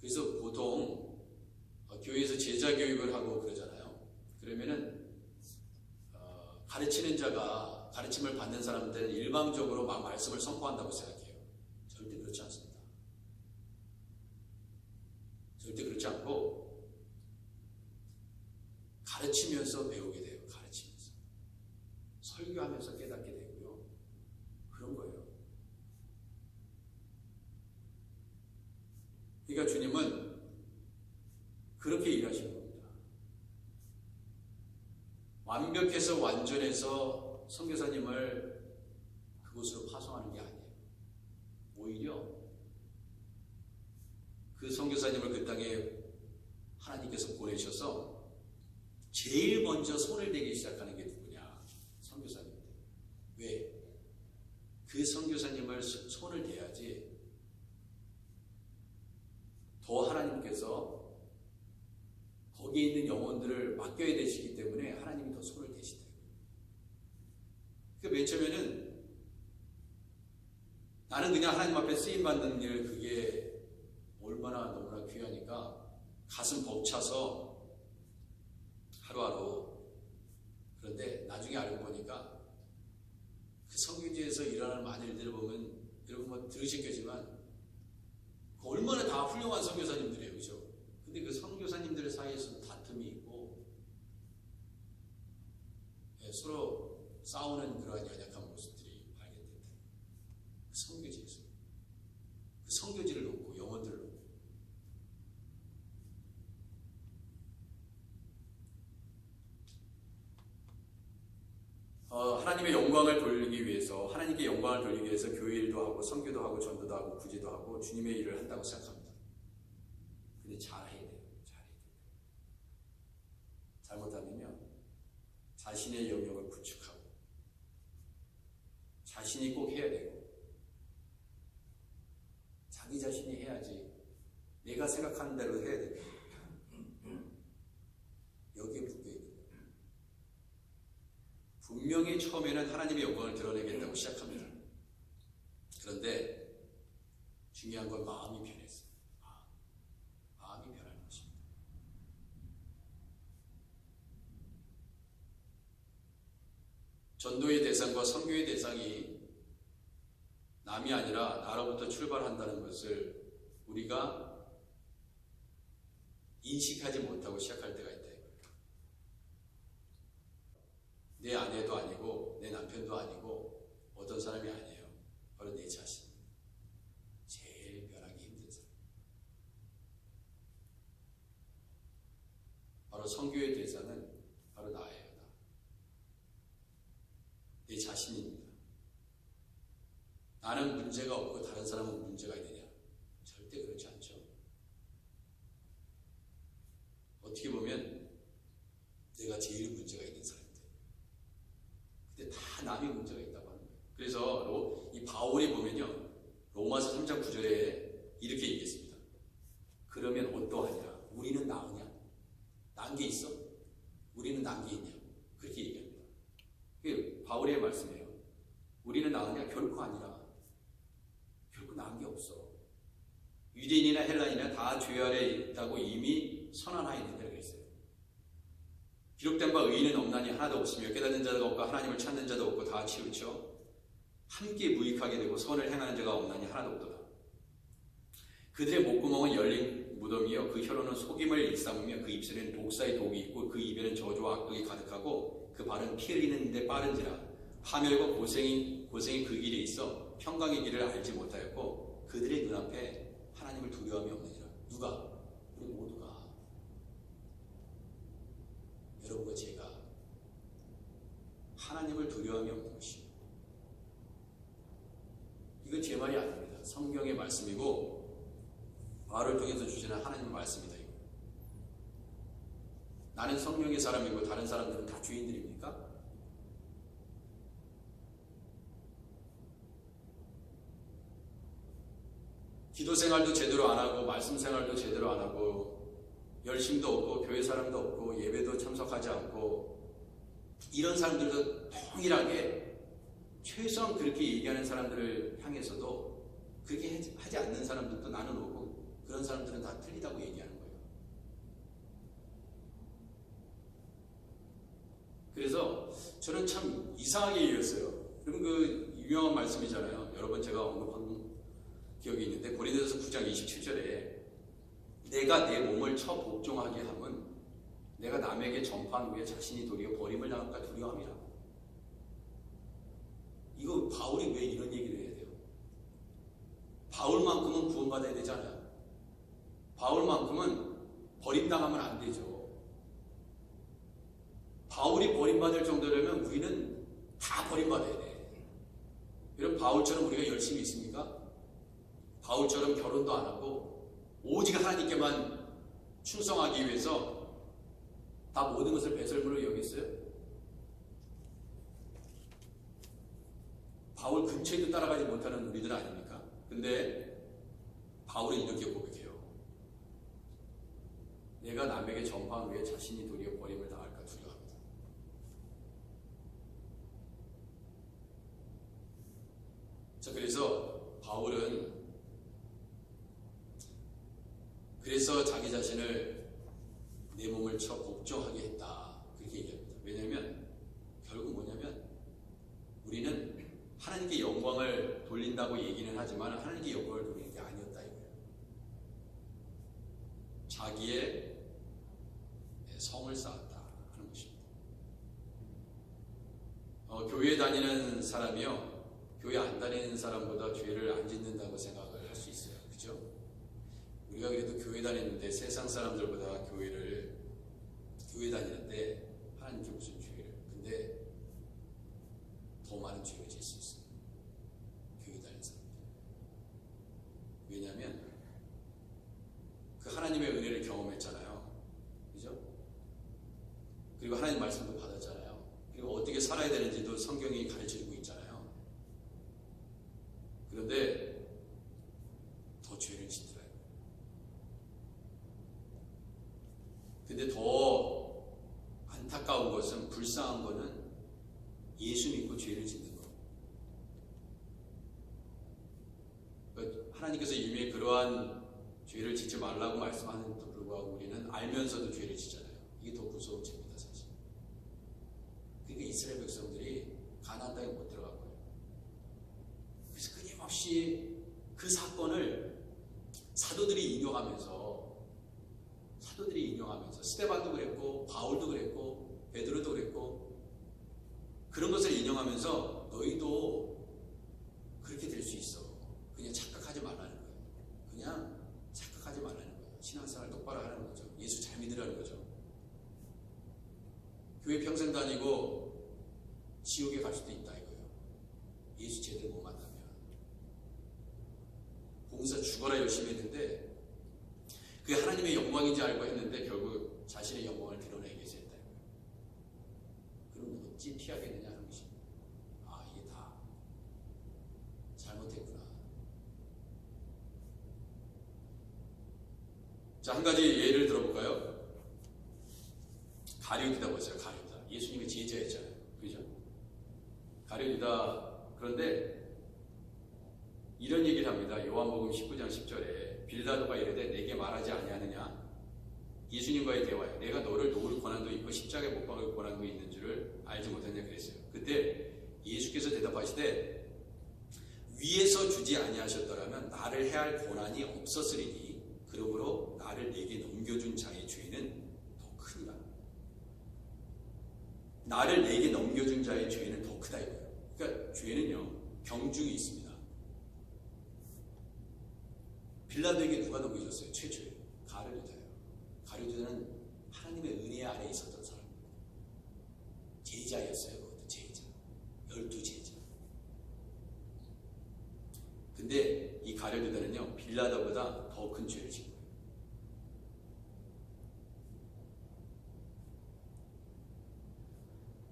S1: 그래서 보통 교회에서 제자 교육을 하고 그러잖아요. 그러면은 가르치는 자가 가르침을 받는 사람들은 일방적으로 막 말씀을 선포한다고 생각해요. 절대 그렇지 않습니다. 절대 그렇지 않고 가르치면서 배우게 돼요. 가르치면서. 설교하면서 깨닫게 되고요. 그런 거예요. 그러니까 주님은 그렇게 일하시는 겁니다. 완벽해서 완전해서 선교사님을 그곳으로 파송하는 게 아니에요. 오히려 그 선교사님을 그 땅에 하나님께서 보내셔서 제일 먼저 손을 대기 시작하는 게 누구냐? 선교사님들. 왜? 그 선교사님을 손을 대야지 더 하나님께서 거기에 있는 영혼들을 맡겨야 되시기 때문에 하나님이 더 손을 대시더라고요. 그러니까 맨 처음에는 나는 그냥 하나님 앞에 쓰임받는 일, 그게 얼마나 너무나 귀하니까 가슴 벅차서 하루하루. 그런데 나중에 알고 보니까 그 선교지에서 일어나는 많은 일들을 보면 여러분 뭐 들으신 거지만 얼마나 다 훌륭한 선교사님들이에요. 그죠? 근데 그 선교사님들 사이에서도 다툼이 있고 서로 싸우는 그러한 연약한 모습들이 발견된다. 그 선교지에서. 그 선교지를 놓고 영혼들을 놓고. 하나님의 영광을 돌리기 위해서, 하나님께 영광을 돌리기 위해서 교회 일도 하고 선교도 하고 전도도 하고 구제도 하고 주님의 일을 한다고 생각합니다. 근데 잘해야 돼요. 잘해야 돼요. 잘못하면요, 자신의 영역을 구축하고 자신이 꼭 해야 되고 자기 자신이 해야지 내가 생각하는 대로 해야 되고 여기에 묶여 있는 거예요. 분명히 처음에는 하나님의 영광을 드러내겠다고 시작합니다. 그런데 중요한 건 마음이 변했어요. 마음이 변하는 것입니다. 전도의 대상과 선교의 대상이 남이 아니라 나로부터 출발한다는 것을 우리가 인식하지 못하고 시작할 때가 있다. 내 아내도 아니고 내 남편도 아니고 어떤 사람이 아니에요. 바로 내 자신. 제일 변하기 힘든 사람. 바로 선교의 대상은 바로 나예요. 나. 내 자신입니다. 나는 문제가 없고 다른 사람은 문제가 있느냐? 절대 그렇지 않죠. 어떻게 보면 내가 제일 문제가 있는 사람인데, 근데 다 남이 문제가 있다고 하는 거예요. 그래서 이 바울이 보면요, 로마서 3장 9절에 이렇게 얘기했습니다. 그러면 어떠하냐? 우리는 나으냐? 난 게 있어? 우리는 난 게 있냐? 그렇게 얘기합니다. 그게 바울의 말씀이에요. 우리는 나으냐? 결코 아니라. 결코 나은 게 없어. 유대인이나 헬라인이나 다 죄 아래 있다고 이미 선언하여 있는데 그랬어요. 기록된 바 의인은 없나니 하나도 없으며 깨닫는 자가 없고 하나님을 찾는 자도 없고 다 치우쳐 함께 무익하게 되고 선을 행하는 자가 없나니 하나도 없도다. 그들의 목구멍은 열린 무덤이요 그 혀로는 속임을 일삼으며 그 입술에는 독사의 독이 있고 그 입에는 저주와 악독이 가득하고 그 발은 피 흘리는 데 빠른지라. 파멸과 고생이 그 길에 있어 평강의 길을 알지 못하였고 그들의 눈앞에 하나님을 두려움이 없느니라. 누가? 우리 모두가. 여러분과 제가 하나님을 두려움이 없는 것입니다. 이건 제 말이 아닙니다. 성경의 말씀이고 바울을 통해서 주시는 하나님의 말씀이다. 이거. 나는 성령의 사람이고 다른 사람들은 다 주인들입니까? 기도 생활도 제대로 안 하고 말씀 생활도 제대로 안 하고 열심도 없고 교회 사람도 없고 예배도 참석하지 않고 이런 사람들도 동일하게 최소한 그렇게 얘기하는 사람들을 향해서도 그렇게 하지 않는 사람들도 나는 오고 그런 사람들은 다 틀리다고 얘기하는 거예요. 그래서 저는 참 이상하게 얘기했어요. 그럼 그 유명한 말씀이잖아요. 여러 번 제가 언급한 기억이 있는데 고린도전서 9장 27절에 내가 내 몸을 처 복종하게 함은 내가 남에게 전파한 후에 자신이 도리어 버림을 당할까 두려움이라. 이거 바울이 왜 이런 얘기를 해야 돼요? 바울만큼은 구원받아야 되잖아요. 바울만큼은 버림당하면 안 되죠. 바울이 버림받을 정도라면 우리는 다 버림받아야 돼. 여러분, 바울처럼 우리가 열심히 있습니까? 바울처럼 결혼도 안 하고 오직 하나님께만 충성하기 위해서 다 모든 것을 배설물로 여겼어요? 바울 근처에도 따라가지 못하는 우리들 아닙니까? 근데 바울은 이렇게 고백해요. 내가 남에게 전파한 후에 자신이 도리어 버림을 당할까 두려워합니다. 자, 그래서 바울은 자기 자신을 내 몸을 쳐 복종하게 했다, 그렇게 얘기합니다. 왜냐하면 결국 뭐냐면 우리는 하나님께 영광을 돌린다고 얘기는 하지만 하나님께 영광을 돌리는 게 아니었다 이거예요. 자기의 성을 쌓았다 하는 것입니다. 교회 다니는 사람이요, 교회 안 다니는 사람보다 죄를 안 짓는다고 생각을 할 수 있어요. 그죠? 우리가 그래도 교회 다니는데 세상 사람들보다 교회 다니는데 하나님께 무슨 죄를, 근데 더 많은 죄를 질 수 있어요. 교회 다니는 사람들. 왜냐하면 그 하나님의 은혜를 경험했잖아요. 그죠? 그리고 하나님 말씀도 받았잖아요. 그리고 어떻게 살아야 되는지도 성경이 가르쳐주고 있잖아요. 그런데 더 죄를 짓더라고요. 근데 더 안타까운 것은, 불쌍한 거는 예수 믿고 죄를 짓는 거. 그러니까 하나님께서 이미 그러한 죄를 짓지 말라고 말씀하는데도 불구하고 우리는 알면서도 죄를 짓잖아요. 이게 더 무서운 죄입니다, 사실. 그러니까 이스라엘 백성들이 가나안 땅에 못 들어간 거예요. 그래서 끊임없이 그 사건을 사도들이 인용하면서 스데반도 그랬고 바울도 그랬고 베드로도 그랬고 그런 것을 인용하면서 너희도 그렇게 될 수 있어. 그냥 착각하지 말라는 거예요. 그냥 착각하지 말라는 거예요. 신앙생활 똑바로 하라는 거죠. 예수 잘 믿으라는 거죠. 교회 평생 다니고 지옥에 갈 수도 있다 이거예요. 예수 제대로 못 만나면. 봉사 죽어라 열심히 했는데 그게 하나님의 영광인지 알고 했는데 결국 자신의 영광을 드러내기 위해서 했다 이거예요. 그럼 어찌 피하겠느냐 하는 것입니다. 아, 이게 다 잘못했구나. 자, 한 가지 예를 들어볼까요? 가룟유다 보세요. 가룟유다. 예수님의 제자였잖아요. 그죠? 가룟유다. 그런데 이런 얘기를 합니다. 요한복음 19장 10절에 빌라도가 이르되 내게 말하지 아니하느냐? 예수님과의 대화에 내가 너를 놓을 권한도 있고 십자가에 못 박을 권한도 있는 줄을 알지 못했냐 그랬어요. 그때 예수께서 대답하시되 위에서 주지 아니하셨더라면 나를 해할 권한이 없었으리니 그러므로 나를 내게 넘겨준 자의 죄는 더 크니라. 나를 내게 넘겨준 자의 죄는 더 크다 이거예요. 그러니까 죄는요, 경중이 있습니다. 빌라도에게 누가 넘겨줬어요? 최초에 가룟유다예요. 가룟유다는 하나님의 은혜 아래에 있었던 사람입니다. 제자였어요. 그것도 제자. 12제자. 근데 이 가룟유다는요, 빌라도보다 더 큰 죄를 지은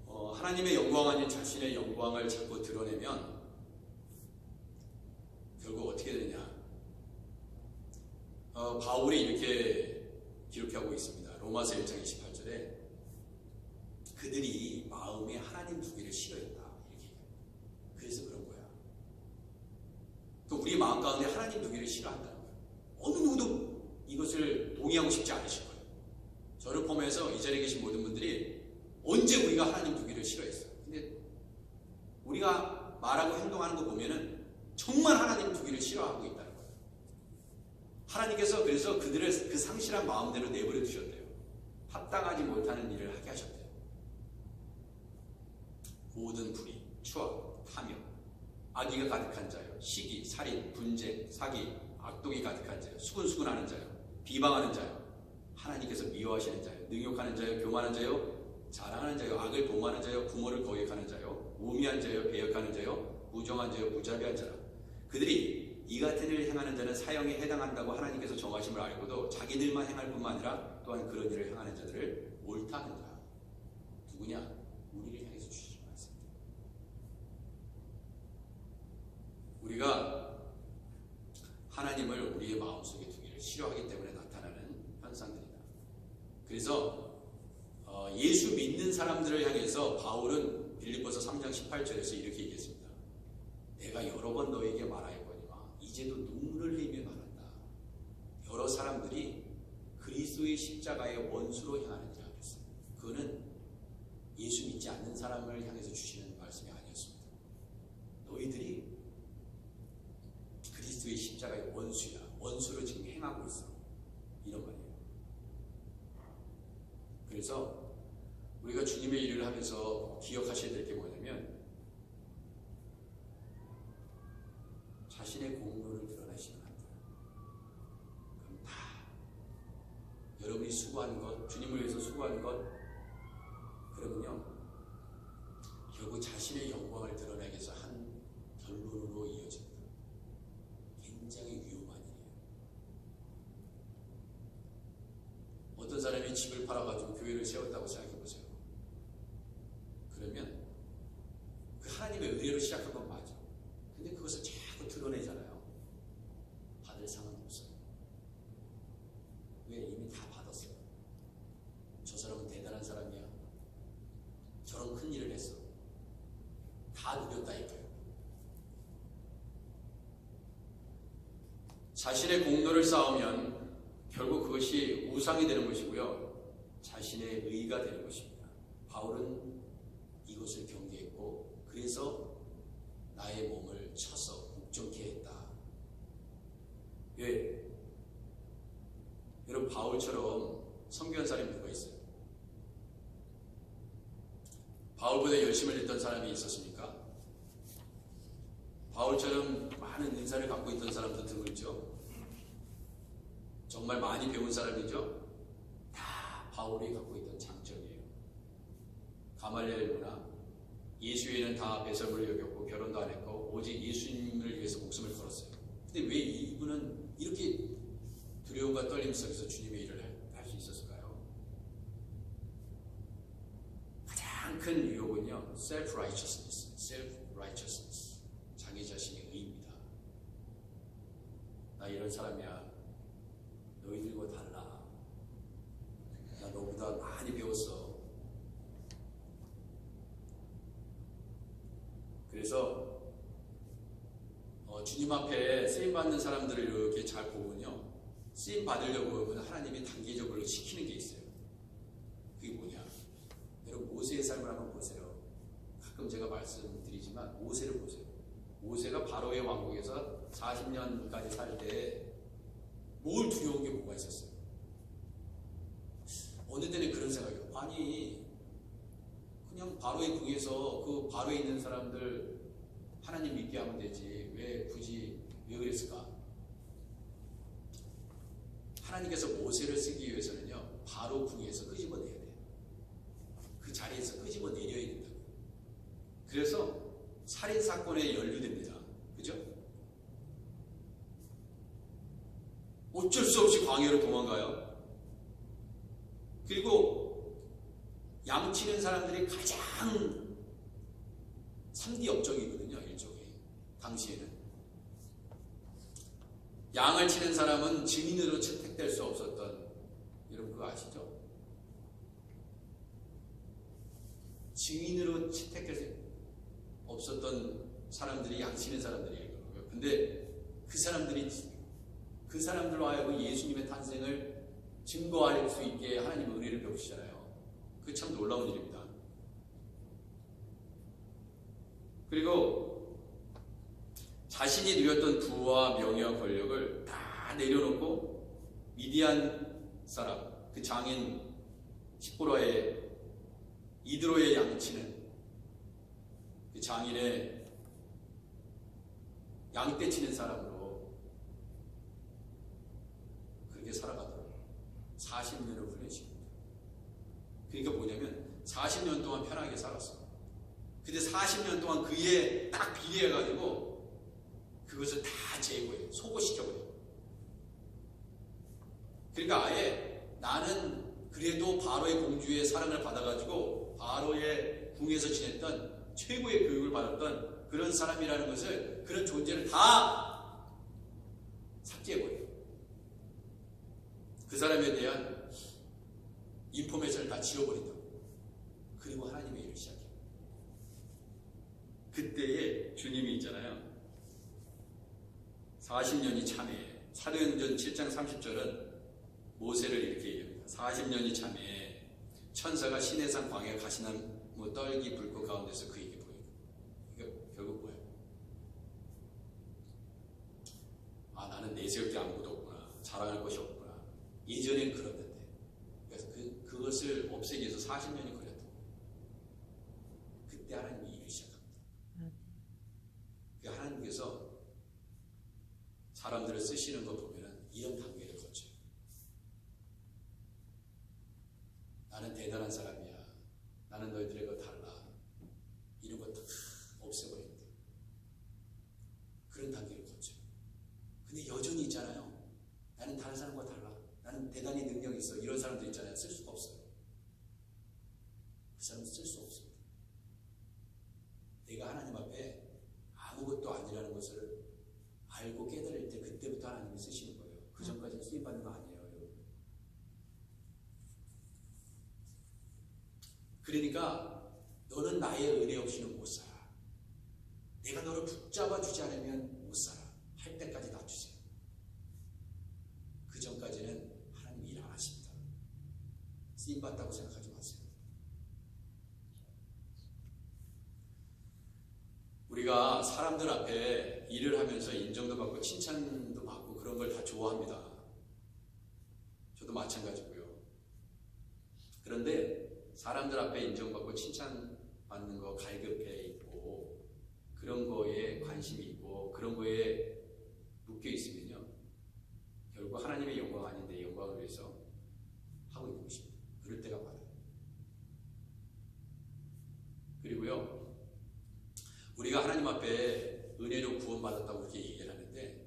S1: 거예요. 하나님의 영광 아닌 자신의 영광을 자꾸 드러내면 결국 어떻게 되느냐? 바울이 이렇게 기록하고 있습니다. 로마서 1장 28절에 그들이 마음에 하나님 두기를 싫어했다 이렇게 얘기합니다. 그래서 그런 거야. 또 우리 마음 가운데 하나님 두기를 싫어한다는 거예요. 어느 누구도 이것을 동의하고 싶지 않으실 거예요. 저를 포함해서 이 자리에 계신 모든 분들이 언제 우리가 하나님 두기를 싫어했어요. 근데 우리가 말하고 행동하는 거 보면은 정말 하나님 두기를 싫어하고 있다는 거예요. 하나님께서 그래서 그들을 그 상실한 마음대로 내버려 두셨대요. 합당하지 못하는 일을 하게 하셨대요. 모든 불의, 추악, 탐욕, 악의가 가득한 자요, 시기, 살인, 분쟁, 사기, 악독이 가득한 자요, 수근수근하는 자요, 비방하는 자요, 하나님께서 미워하시는 자요, 능욕하는 자요, 교만한 자요, 자랑하는 자요, 악을 도모하는 자요, 부모를 거역하는 자요, 우미한 자요, 배역하는 자요, 무정한 자요, 무자비한 자라. 그들이 이 같은 일을 행하는 자는 사형에 해당한다고 하나님께서 정하심을 알고도 자기들만 행할 뿐만 아니라 또한 그런 일을 행하는 자들을 옳다 하는 자. 누구냐? 우리를 향해서 주시지 않습니다. 우리가 하나님을 우리의 마음속에 두기를 싫어하기 때문에 나타나는 현상들이다. 그래서 예수 믿는 사람들을 향해서 바울은 빌립보서 3장 18절에서 이렇게 얘기했습니다. 내가 여러 번 너에게 말하였거니와 이제도 눈물을 흘리며 말한다. 여러 사람들이 그리스도의 십자가의 원수로 향하는지라 그랬습니다. 그거는 예수 믿지 않는 사람을 향해서 주시는 말씀이 아니었습니다. 너희들이 그리스도의 십자가의 원수야. 원수로 지금 행하고 있어. 이런 말이에요. 그래서 우리가 주님의 일을 하면서 기억하셔야 될 게 뭐냐면 자신의 공로를 드러내시면 안 돼요. 그럼 다 여러분이 수고한 것, 주님을 위해서 수고한 것, 그러면요 결국 자신의 영광을 드러내기 위해서 한 결론으로 이어집니다. 굉장히 위험한 일이에요. 어떤 사람이 집을 팔아가지고 교회를 세웠다고 생각해보세요. 그러면 그 하나님의 의뢰로 시작한 건 맞아. 근데 그것을 자꾸 드러내잖아요. 받을 상은 없어요. 왜? 이미 다 받았어요. 저 사람은 대단한 사람이야. 저런 큰 일을 했어. 다 누렸다니까요. 자신의 공로를 쌓으면 결국 그것이 우상이 되는 것이고요. 자신의 의가 되는 것입니다. 바울은 이것을 경계했고 그래서 나의 몸을 쳐서 묵정케 했다. 왜? 여러분 바울처럼 섬기는 사람이 누가 있어요? 바울보다 열심을 냈던 사람이 있었습니까? 바울처럼 많은 은사를 갖고 있던 사람도 드물죠. 정말 많이 배운 사람이죠. 다 바울이 갖고 있던 장점이에요. 가말리엘 문화, 예수 외에는 다 배설물을 여겼고 결혼도 안 했고 오직 예수님을 위해서 목숨을 걸었어요. 근데 왜 이분은 이렇게 두려움과 떨림 속에서 주님의 일을 할 수 있었을까요? 가장 큰 유혹은요, self-righteousness, 자기 자신의 의입니다. 나 이런 사람이야. 너희들과 달라. 나 너보다 많이 배웠어. 그래서 주님 앞에 쓰임받는 사람들을 이렇게 잘 보면요, 쓰임 받으려고 하나님이 단계적으로 시키는 게 있어요. 그게 뭐냐? 여러분 모세의 삶을 한번 보세요. 가끔 제가 말씀드리지만 모세를 보세요. 모세가 바로의 왕국에서 40년까지 살 때 뭘 두려운 게 뭐가 있었어요? 어느 때는 그런 생각이에요. 아니 그냥 바로의 궁에서 그 바로에 있는 사람들 하나님 믿게 하면 되지. 왜 굳이 왜 그랬을까? 하나님께서 모세를 쓰기 위해서는요, 바로 궁에서 끄집어내야 돼요. 그 자리에서 끄집어내려야 된다. 그래서 살인사건에 연루됩니다. 그죠? 어쩔 수 없이 광야로 도망가요. 그리고 양치는 사람들이 가장 3D 업적이거든요. 일종의 당시에는 양을 치는 사람은 증인으로 채택될 수 없었던, 여러분 그거 아시죠? 증인으로 채택될 수 없었던 사람들이 양 치는 사람들이에요. 근데 그 사람들로 하여금 예수님의 탄생을 증거할 수 있게 하나님의 은혜를 베푸시잖아요. 그게 참 놀라운 일입니다. 그리고 자신이 누렸던 부와 명예와 권력을 다 내려놓고 미디안 사람, 그 장인 십보라의 이드로의 양치는 그 장인의 양떼 치는 사람으로 그렇게 살아가더라고요. 40년을 훈련시킵니다. 그러니까 뭐냐면 40년 동안 편하게 살았어요. 근데 40년 동안 그에 딱 비례해가지고 그것을 다 제거해요. 소고시켜버려요. 그러니까 아예 나는 그래도 바로의 공주의 사랑을 받아가지고 바로의 궁에서 지냈던 최고의 교육을 받았던 그런 사람이라는 것을, 그런 존재를 다 삭제해버려요. 그 사람에 대한 인포메이션을 다 지워버린다고. 그리고 하나님의 일을 시작해요. 그때에 주님이 있잖아요. 40년이 참해. 사도행전 7장 30절은 모세를 이렇게 얘기합니다. 40년이 참해 천사가 시내산 광야 가시나무 떨기 불꽃 가운데서 그에게 보이고. 이게 결국 뭐예요? 아, 나는 내세울 게 아무것도 없구나. 자랑할 것이 없구나. 예전엔 그랬는데. 그래서 그것을 없애기 위해서 40년이 걸렸던 거예요. 그때 하나님이 일을 시작합니다. 하나님께서 사람들을 쓰시는 거 보면 이런 단계를 거쳐요. 나는 대단한 사람이야. 나는 너희들과 달라. 이런 거 다 없애버립니다. 그런 단계를 거쳐요. 근데 여전히 있잖아요. 나는 다른 사람과 달라. 나는 대단히 능력이 있어. 이런 사람들 있잖아요. 쓸 수가 없어요. 그 사람은 쓸 수 없습니다. 내가 하나님 앞에 아무것도 아니라는 것을 알고 깨달을 때 그때부터 하나님이 쓰시는 거예요. 그 전까지는 쓰임받는 거 아니에요, 여러분. 그러니까 너는 나의 은혜 없이는 못 살아. 내가 너를 붙잡아 주지 않으면 못 살아. 할 때까지 놔주세요. 그 전까지는 하나님이 일 안 하십니다. 쓰임받다고 생각하지 마세요. 우리가 사람들 앞에 일을 하면서 인정도 받고 칭찬도 받고 그런 걸 다 좋아합니다. 저도 마찬가지고요. 그런데 사람들 앞에 인정받고 칭찬받는 거 갈급해 있고 그런 거에 관심이 있고 그런 거에 묶여 있으면요, 결국 하나님의 영광 아닌데 영광을 위해서 하고 있는 것입니다. 그럴 때가 많아요. 그리고요, 우리가 하나님 앞에 은혜로 구원받았다고 그렇게 얘기를 하는데,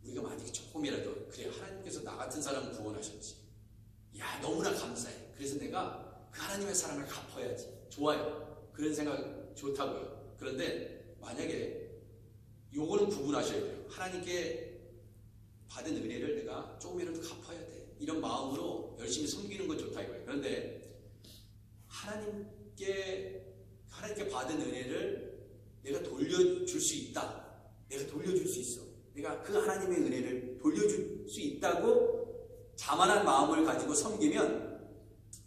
S1: 우리가 만약에 조금이라도 그래, 하나님께서 나 같은 사람 구원하셨지, 야 너무나 감사해, 그래서 내가 그 하나님의 사랑을 갚아야지, 좋아요. 그런 생각 좋다고요. 그런데 만약에 요거는 구분하셔야 돼요. 하나님께 받은 은혜를 내가 조금이라도 갚아야 돼, 이런 마음으로 열심히 섬기는 건 좋다 이거예요. 그런데 하나님께 받은 은혜를 내가 돌려줄 수 있다, 내가 돌려줄 수 있어, 내가 그 하나님의 은혜를 돌려줄 수 있다고 자만한 마음을 가지고 섬기면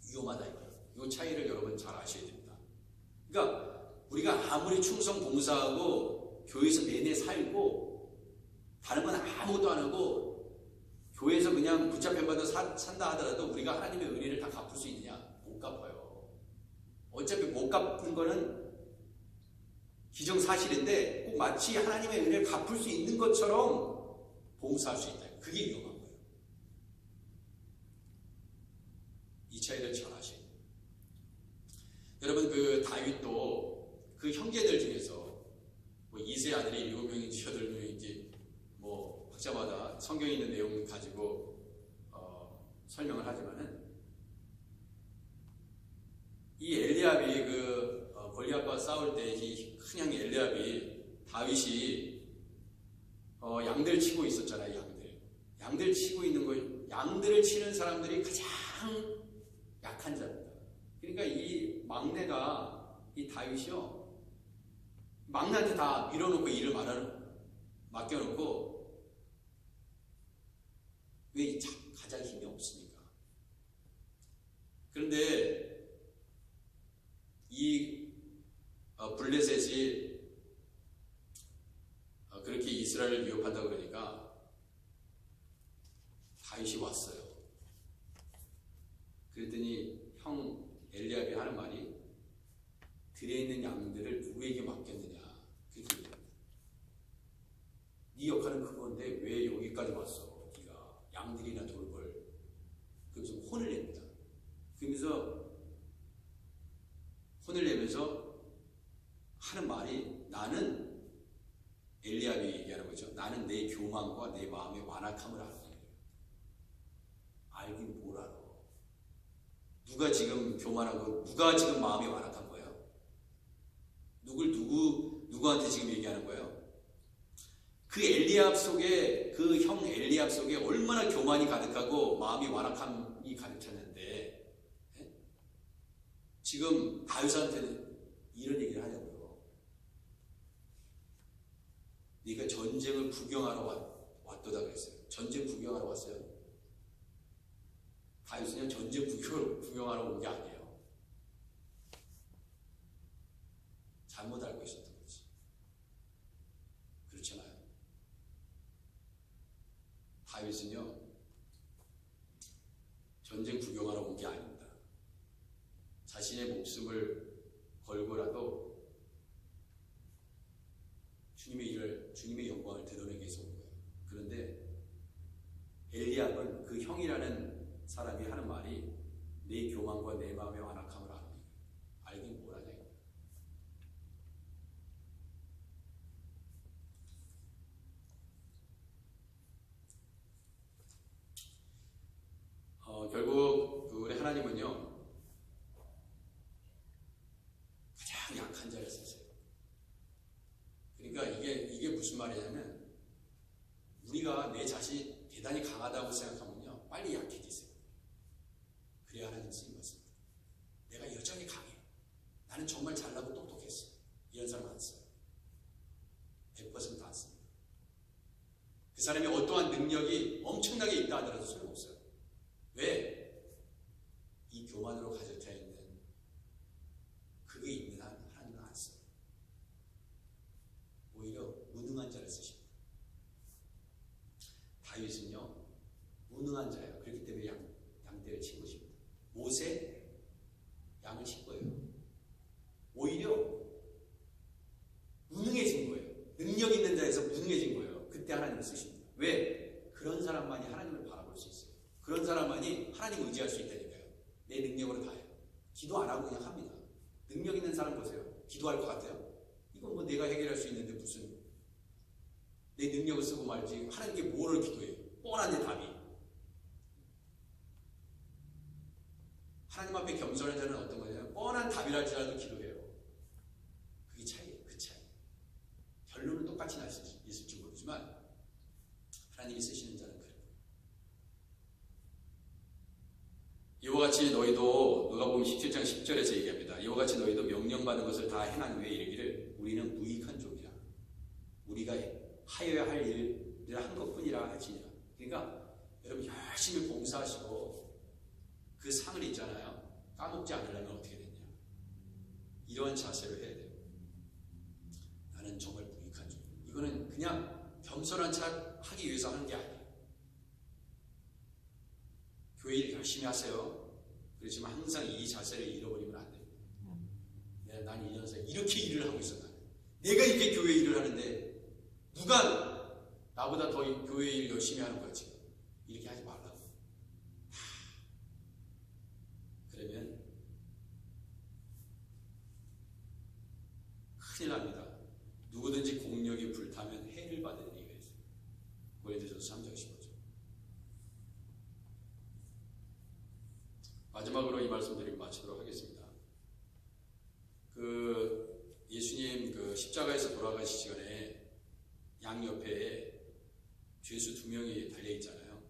S1: 위험하다 이거예요. 이 차이를 여러분 잘 아셔야 됩니다. 그러니까 우리가 아무리 충성 봉사하고 교회에서 내내 살고 다른 건 아무것도 안 하고 교회에서 그냥 붙잡혀받아 산다 하더라도 우리가 하나님의 은혜를 다 갚을 수 있느냐? 못 갚아요. 어차피 못 갚는 거는 기정사실인데 꼭 마치 하나님의 은혜를 갚을 수 있는 것처럼 봉사할 수 있다. 그게 위험한 거예요. 이 차이를 잘 아셔야 돼요. 여러분, 그 다윗도 그 형제들 중에서 뭐 2세 아들이 7명인지 8명인지 뭐 학자마다 성경에 있는 내용을 가지고 설명을 하지만은, 이 엘리압이 골리앗과 싸울 때 이 큰 형이 엘리압이 다윗이 양들 치고 있었잖아요. 양들 치고 있는 거, 양들을 치는 사람들이 가장 약한 자입니다. 그러니까 이 막내가, 이 다윗이요, 막내한테 다 밀어놓고 일을 맡겨놓고, 왜 가장 힘이 없으니까. 그런데 이 블레셋이 그렇게 이스라엘을 위협한다 그러니까 그랬더니 형 엘리압이 하는 말이 들에 있는 양들을 누구에게 맡겼느냐 그렇게 얘기합니다. 네 역할은 그건데 왜 여기까지 왔어? 네가 양들이나 돌볼. 그래서 혼을 냅니다. 그러면서 혼을 내면서 하는 말이 나는 엘리압이 얘기하는 거죠. 나는 내 교만과 내 마음의 완악함을 알아. 알긴 뭘 알아. 누가 지금 교만하고 누가 지금 마음이 완악한 거예요? 누구한테 지금 얘기하는 거예요? 그 엘리압 속에 그 형 엘리압 속에 얼마나 교만이 가득하고 마음이 완악함이 가득했는데 지금 다윗한테는 이런 얘기를 하냐고요. 네가 전쟁을 구경하러 왔도다 그랬어요. 전쟁 구경하러 왔어요. 다윗은 전쟁 구경하러 온 게 아니에요. 잘못 알고 있었던 거지. 그렇잖아요. 다윗은요 전쟁 구경하러 온 게 아닙니다. 자신의 목숨을 걸고라도 주님의 영광을 드러내기 위해서 온 거예요. 그런데 엘리압은 그 형이라는 사람이 하는 말이 내 교만과 내 마음의 완악함을 알긴 뭘 하냐. 결국 우리 하나님은요 가장 약한 자를 쓰세요. 그러니까 이게 무슨 말이냐면 우리가 내 자신이 대단히 강하다고 생각하면요 빨리 약해지세요. 그래야 하나님 쓰임 받습니다. 내가 여전히 강해. 나는 정말 잘나고 똑똑했어. 이런 사람 안 써요. 100% 안 씁니다. 그 사람이 어떠한 능력이 엄청나게 있다 하더라도 소용없어요. 왜? 이 교만으로 가득 차 있는 그게 있는 한 하나님은 안 써요. 오히려 무능한 자를 쓰십니다. 다윗은요 무능한 자예요. 그렇기 때문에 양떼를 친 것입니다. 모세 양을 친 거예요. 오히려 무능해진 거예요. 능력 있는 자에서 무능해진 거예요. 그때 하나님을 쓰십니다. 왜? 그런 사람만이 하나님을 바라볼 수 있어요. 그런 사람만이 하나님 의지할 수 있다니까요. 내 능력으로 다 해요. 기도 안 하고 그냥 합니다. 능력 있는 사람 보세요. 기도할 것 같아요? 이건 뭐 내가 해결할 수 있는데 무슨 내 능력을 쓰고 말지 하나님께 뭐를 기도해요? 뻔한데 답이. 하나님 앞에 겸손한 자는 어떤 거냐면 뻔한 답이랄지라도 기도해요. 그게 차이예요. 그 차이. 결론은 똑같이 날 수 있을지 모르지만 하나님이 쓰시는 자는 그래요. 이와 같이 너희도 누가복음 17장 10절에서 얘기합니다. 이와 같이 너희도 명령받은 것을 다 행한 후에 이르기를 우리는 무익한 종이라. 우리가 하여야 할 일을 한 것뿐이라 할지니라. 그러니까 여러분 열심히 봉사하시고 그 상을 있잖아요. 까먹지 않으려면 어떻게 되냐. 이러한 자세로 해야 돼요. 나는 정말 무익한 종. 이거는 그냥 겸손한 척 하기 위해서 하는 게 아니에요. 교회 일 열심히 하세요. 그렇지만 항상 이 자세를 잃어버리면 안 됩니다. 난 1년 사이 이렇게 일을 하고 있어. 내가 이렇게 교회 일을 하는데 누가 나보다 더 교회 일 열심히 하는 거야 지금. 이렇게 하지 말라고. 그러면 큰일 납니다. 누구든지 공력이 불타면 해를 받는 이유가 있어요. 고린도전서 3장 15절. 마지막으로 이 말씀 드리고 마치도록 하겠습니다. 예수님 십자가에서 돌아가시기 전에 양옆에 죄수 2명이 달려있잖아요.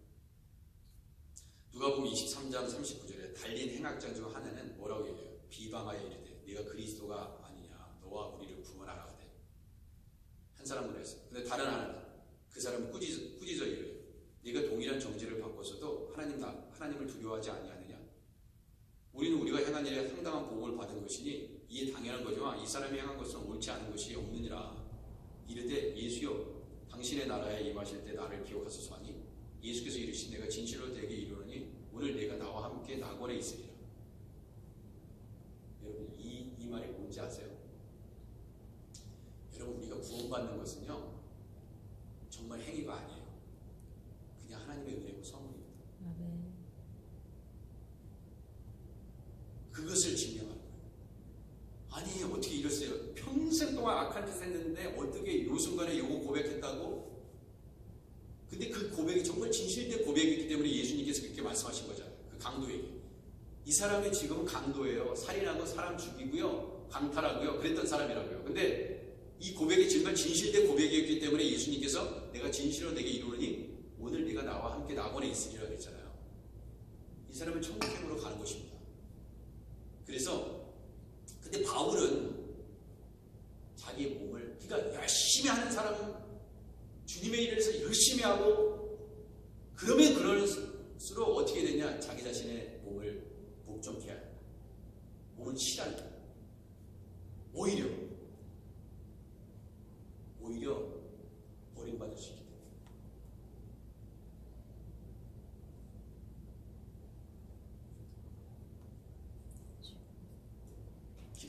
S1: 누가복음 23장 39절에 달린 행악자 중 하나는 뭐라고 얘기해요? 비방하여 이르되 네가 그리스도가 아니냐 너와 우리를 구원하라 하되. 한 사람은 그랬어요. 근데 다른 하나는 그 사람은 꾸짖어 이르요 네가 동일한 정죄를 받고서도 하나님을 두려워하지 아니하느냐. 우리는 우리가 행한 일에 상당한 보복을 받은 것이니 이에 당연한 거지만 이 사람이 행한 것은 옳지 않은 것이 없느니라. 이르되 예수여 당신의 나라에 임하실 때 나를 기억하소서 하니 예수께서 이르신 내가 진실로 되게 이르노니 오늘 내가 나와 함께 낙원에 있으리라. 그것을 증명하는 거예요. 아니 어떻게 이랬어요? 평생 동안 악한 짓을 했는데 어떻게 요 순간에 요거 고백했다고? 근데 그 고백이 정말 진실된 고백이기 때문에 예수님께서 그렇게 말씀하신 거잖아요. 그 강도에게. 이 사람이 지금 강도예요. 살인하고 사람 죽이고요. 강탈하고요. 그랬던 사람이라고요. 근데 이 고백이 정말 진실된 고백이었기 때문에 예수님께서 내가 진실로 내게 이루니 오늘 네가 나와 함께 낙원에 있으리라 그랬잖아요. 이 사람은 천국행으로 가는 것입니다. 그래서 근데 바울은 자기의 몸을 그러니까 열심히 하는 사람은 주님의 일을 해서 열심히 하고 그러면 그럴수록 어떻게 되냐 자기 자신의 몸을 복종케 하여 몸을 치라니 오히려 버림받을 수 있기 때문에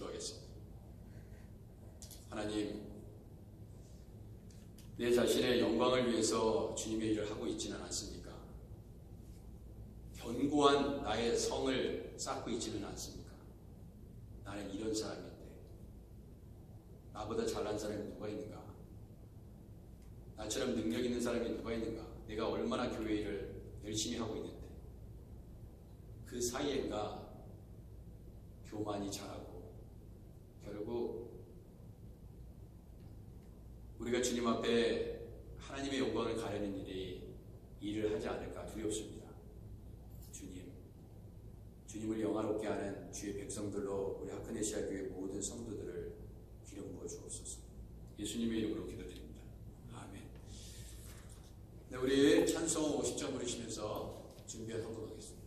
S1: 기도하겠습니다. 하나님 내 자신의 영광을 위해서 주님의 일을 하고 있지는 않습니까? 견고한 나의 성을 쌓고 있지는 않습니까? 나는 이런 사람인데 나보다 잘난 사람이 누가 있는가? 나처럼 능력 있는 사람이 누가 있는가? 내가 얼마나 교회 일을 열심히 하고 있는데 그 사이엔가 교만이 자라고 결국 우리가 주님 앞에 하나님의 영광을 가리는 일을 하지 않을까 두렵습니다. 주님을 영화롭게 하는 주의 백성들로 우리 하크네시아 교회 모든 성도들을 기름 부어 주옵소서. 예수님의 이름으로 기도드립니다. 아멘. 네, 우리 찬송 50점 부르시면서 준비하도록 하겠습니다.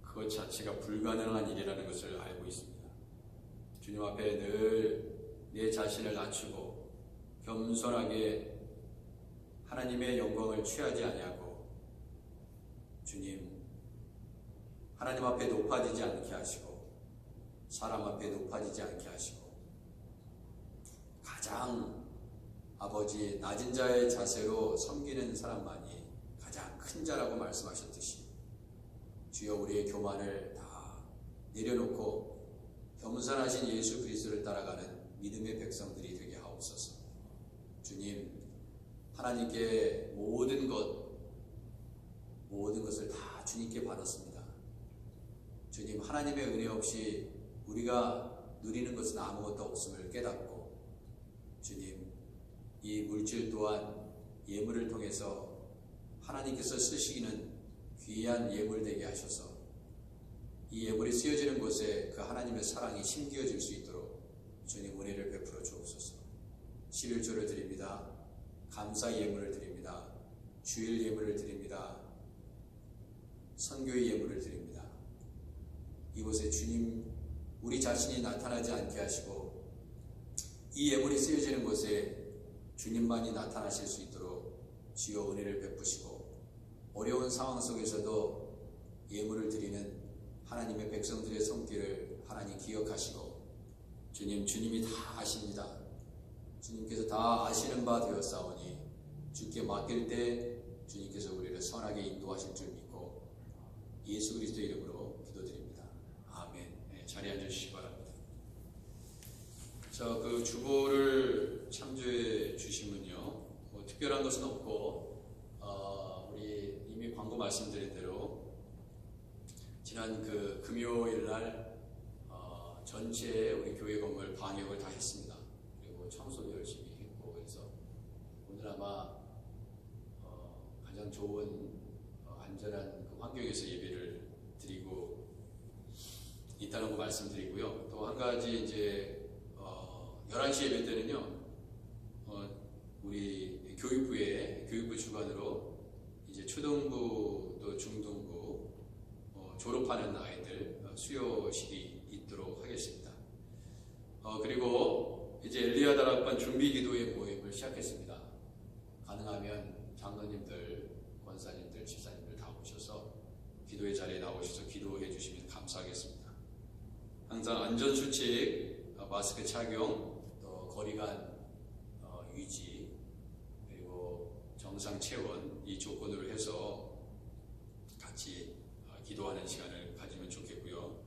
S1: 그것 자체가 불가능한 일이라는 것을 알고 있습니다. 주님 앞에 늘 내 자신을 낮추고 겸손하게 하나님의 영광을 취하지 아니하고 주님 하나님 앞에 높아지지 않게 하시고 사람 앞에 높아지지 않게 하시고 가장 아버지 낮은 자의 자세로 섬기는 사람만이 가장 큰 자라고 말씀하셨듯이 주여 우리의 교만을 다 내려놓고 겸손하신 예수 그리스도를 따라가는 믿음의 백성들이 되게 하옵소서. 주님, 하나님께 모든 것을 다 주님께 받았습니다. 주님, 하나님의 은혜 없이 우리가 누리는 것은 아무것도 없음을 깨닫고, 주님, 이 물질 또한 예물을 통해서 하나님께서 쓰시기는 귀한 예물 되게 하셔서 이 예물이 쓰여지는 곳에 그 하나님의 사랑이 심기어질 수 있도록 주님 은혜를 베풀어 주옵소서. 11조를 드립니다. 감사 예물을 드립니다. 주일 예물을 드립니다. 선교의 예물을 드립니다. 이곳에 주님 우리 자신이 나타나지 않게 하시고 이 예물이 쓰여지는 곳에 주님만이 나타나실 수 있도록 주여 은혜를 베푸시고, 어려운 상황 속에서도 예물을 드리는 하나님의 백성들의 손길을 하나님 기억하시고, 주님이 다 아십니다. 주님께서 다 아시는 바 되었사오니 주께 맡길 때 주님께서 우리를 선하게 인도하실 줄 믿고 예수 그리스도 이름으로 기도드립니다. 아멘. 네, 자리에 앉으시기 바랍니다. 자, 그 주보를 참조해 주시면요, 뭐 특별한 것은 없고, 우리 이미 광고 말씀드린 대로 지난 그 금요일 날 전체 우리 교회 건물 방역을 다 했습니다. 그리고 청소도 열심히 했고, 그래서 오늘 아마 가장 좋은 안전한 그 환경에서 예배를 드리고 있다는 거 말씀드리고요. 또 한 가지 이제 11시 예배 때는요, 우리 교육부 주관으로 이제 초등부 또 중등부 졸업하는 아이들 수요식이 있도록 하겠습니다. 그리고 이제 엘리야 다락방 준비 기도회 모임을 시작했습니다. 가능하면 장로님들, 권사님들, 집사님들 다 오셔서 기도의 자리에 나오셔서 기도해 주시면 감사하겠습니다. 항상 안전수칙, 마스크 착용, 또 거리간 유지, 그리고 정상 체온, 이 조건으로 해서 같이 기도하는 시간을 가지면 좋겠고요.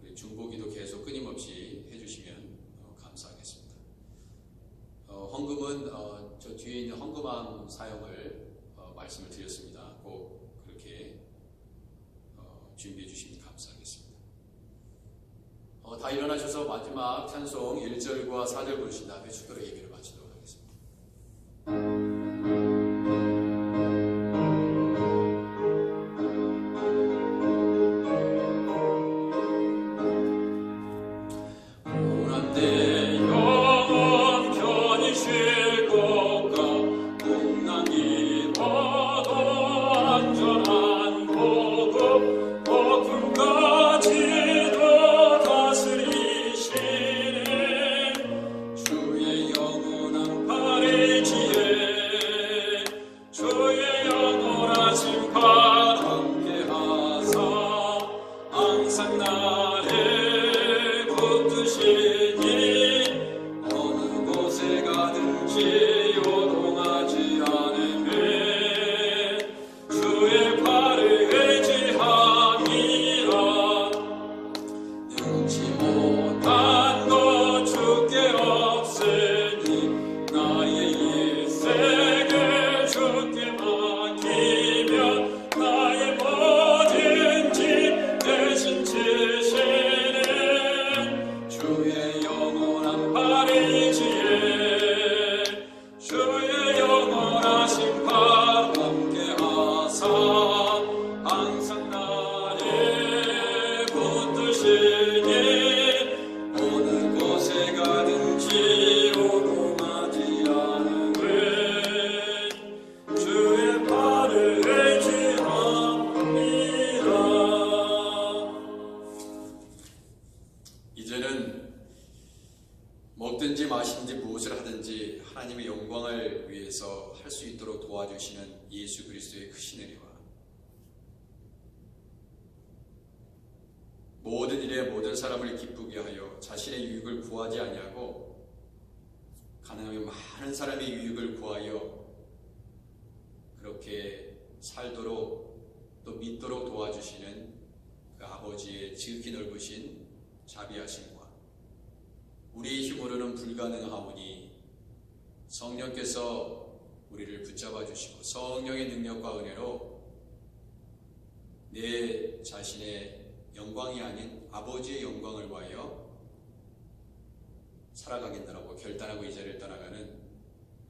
S1: 우리 중보기도 계속 끊임없이 해주시면 감사하겠습니다. 헌금은 저 뒤에 있는 헌금함 사용을 말씀을 드렸습니다. 꼭 그렇게 준비해 주시면 감사하겠습니다. 다 일어나셔서 마지막 찬송 1절과 4절 부르신 다음에 축도로 예배를 마치도록 하겠습니다. 이제는 먹든지 마시든지 무엇을 하든지 하나님의 영광을 위해서 할 수 있도록 도와주시는 예수 그리스도의 크신 은혜와 모든 일에 모든 사람을 기쁘게 하여 자신의 유익을 구하지 아니하고 가능하면 많은 사람의 유익을 구하여 그렇게 살도록 또 믿도록 도와주시는 그 아버지의 지극히 넓으신 자비하심과 우리 힘으로는 불가능하오니 성령께서 우리를 붙잡아 주시고 성령의 능력과 은혜로 내 자신의 영광이 아닌 아버지의 영광을 위하여 살아가겠다라고 결단하고 이 자리를 떠나가는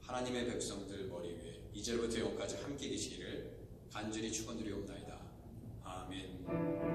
S1: 하나님의 백성들 머리 위에 이제부터 영까지 함께 계시기를 간절히 축원드리옵나이다. 아멘.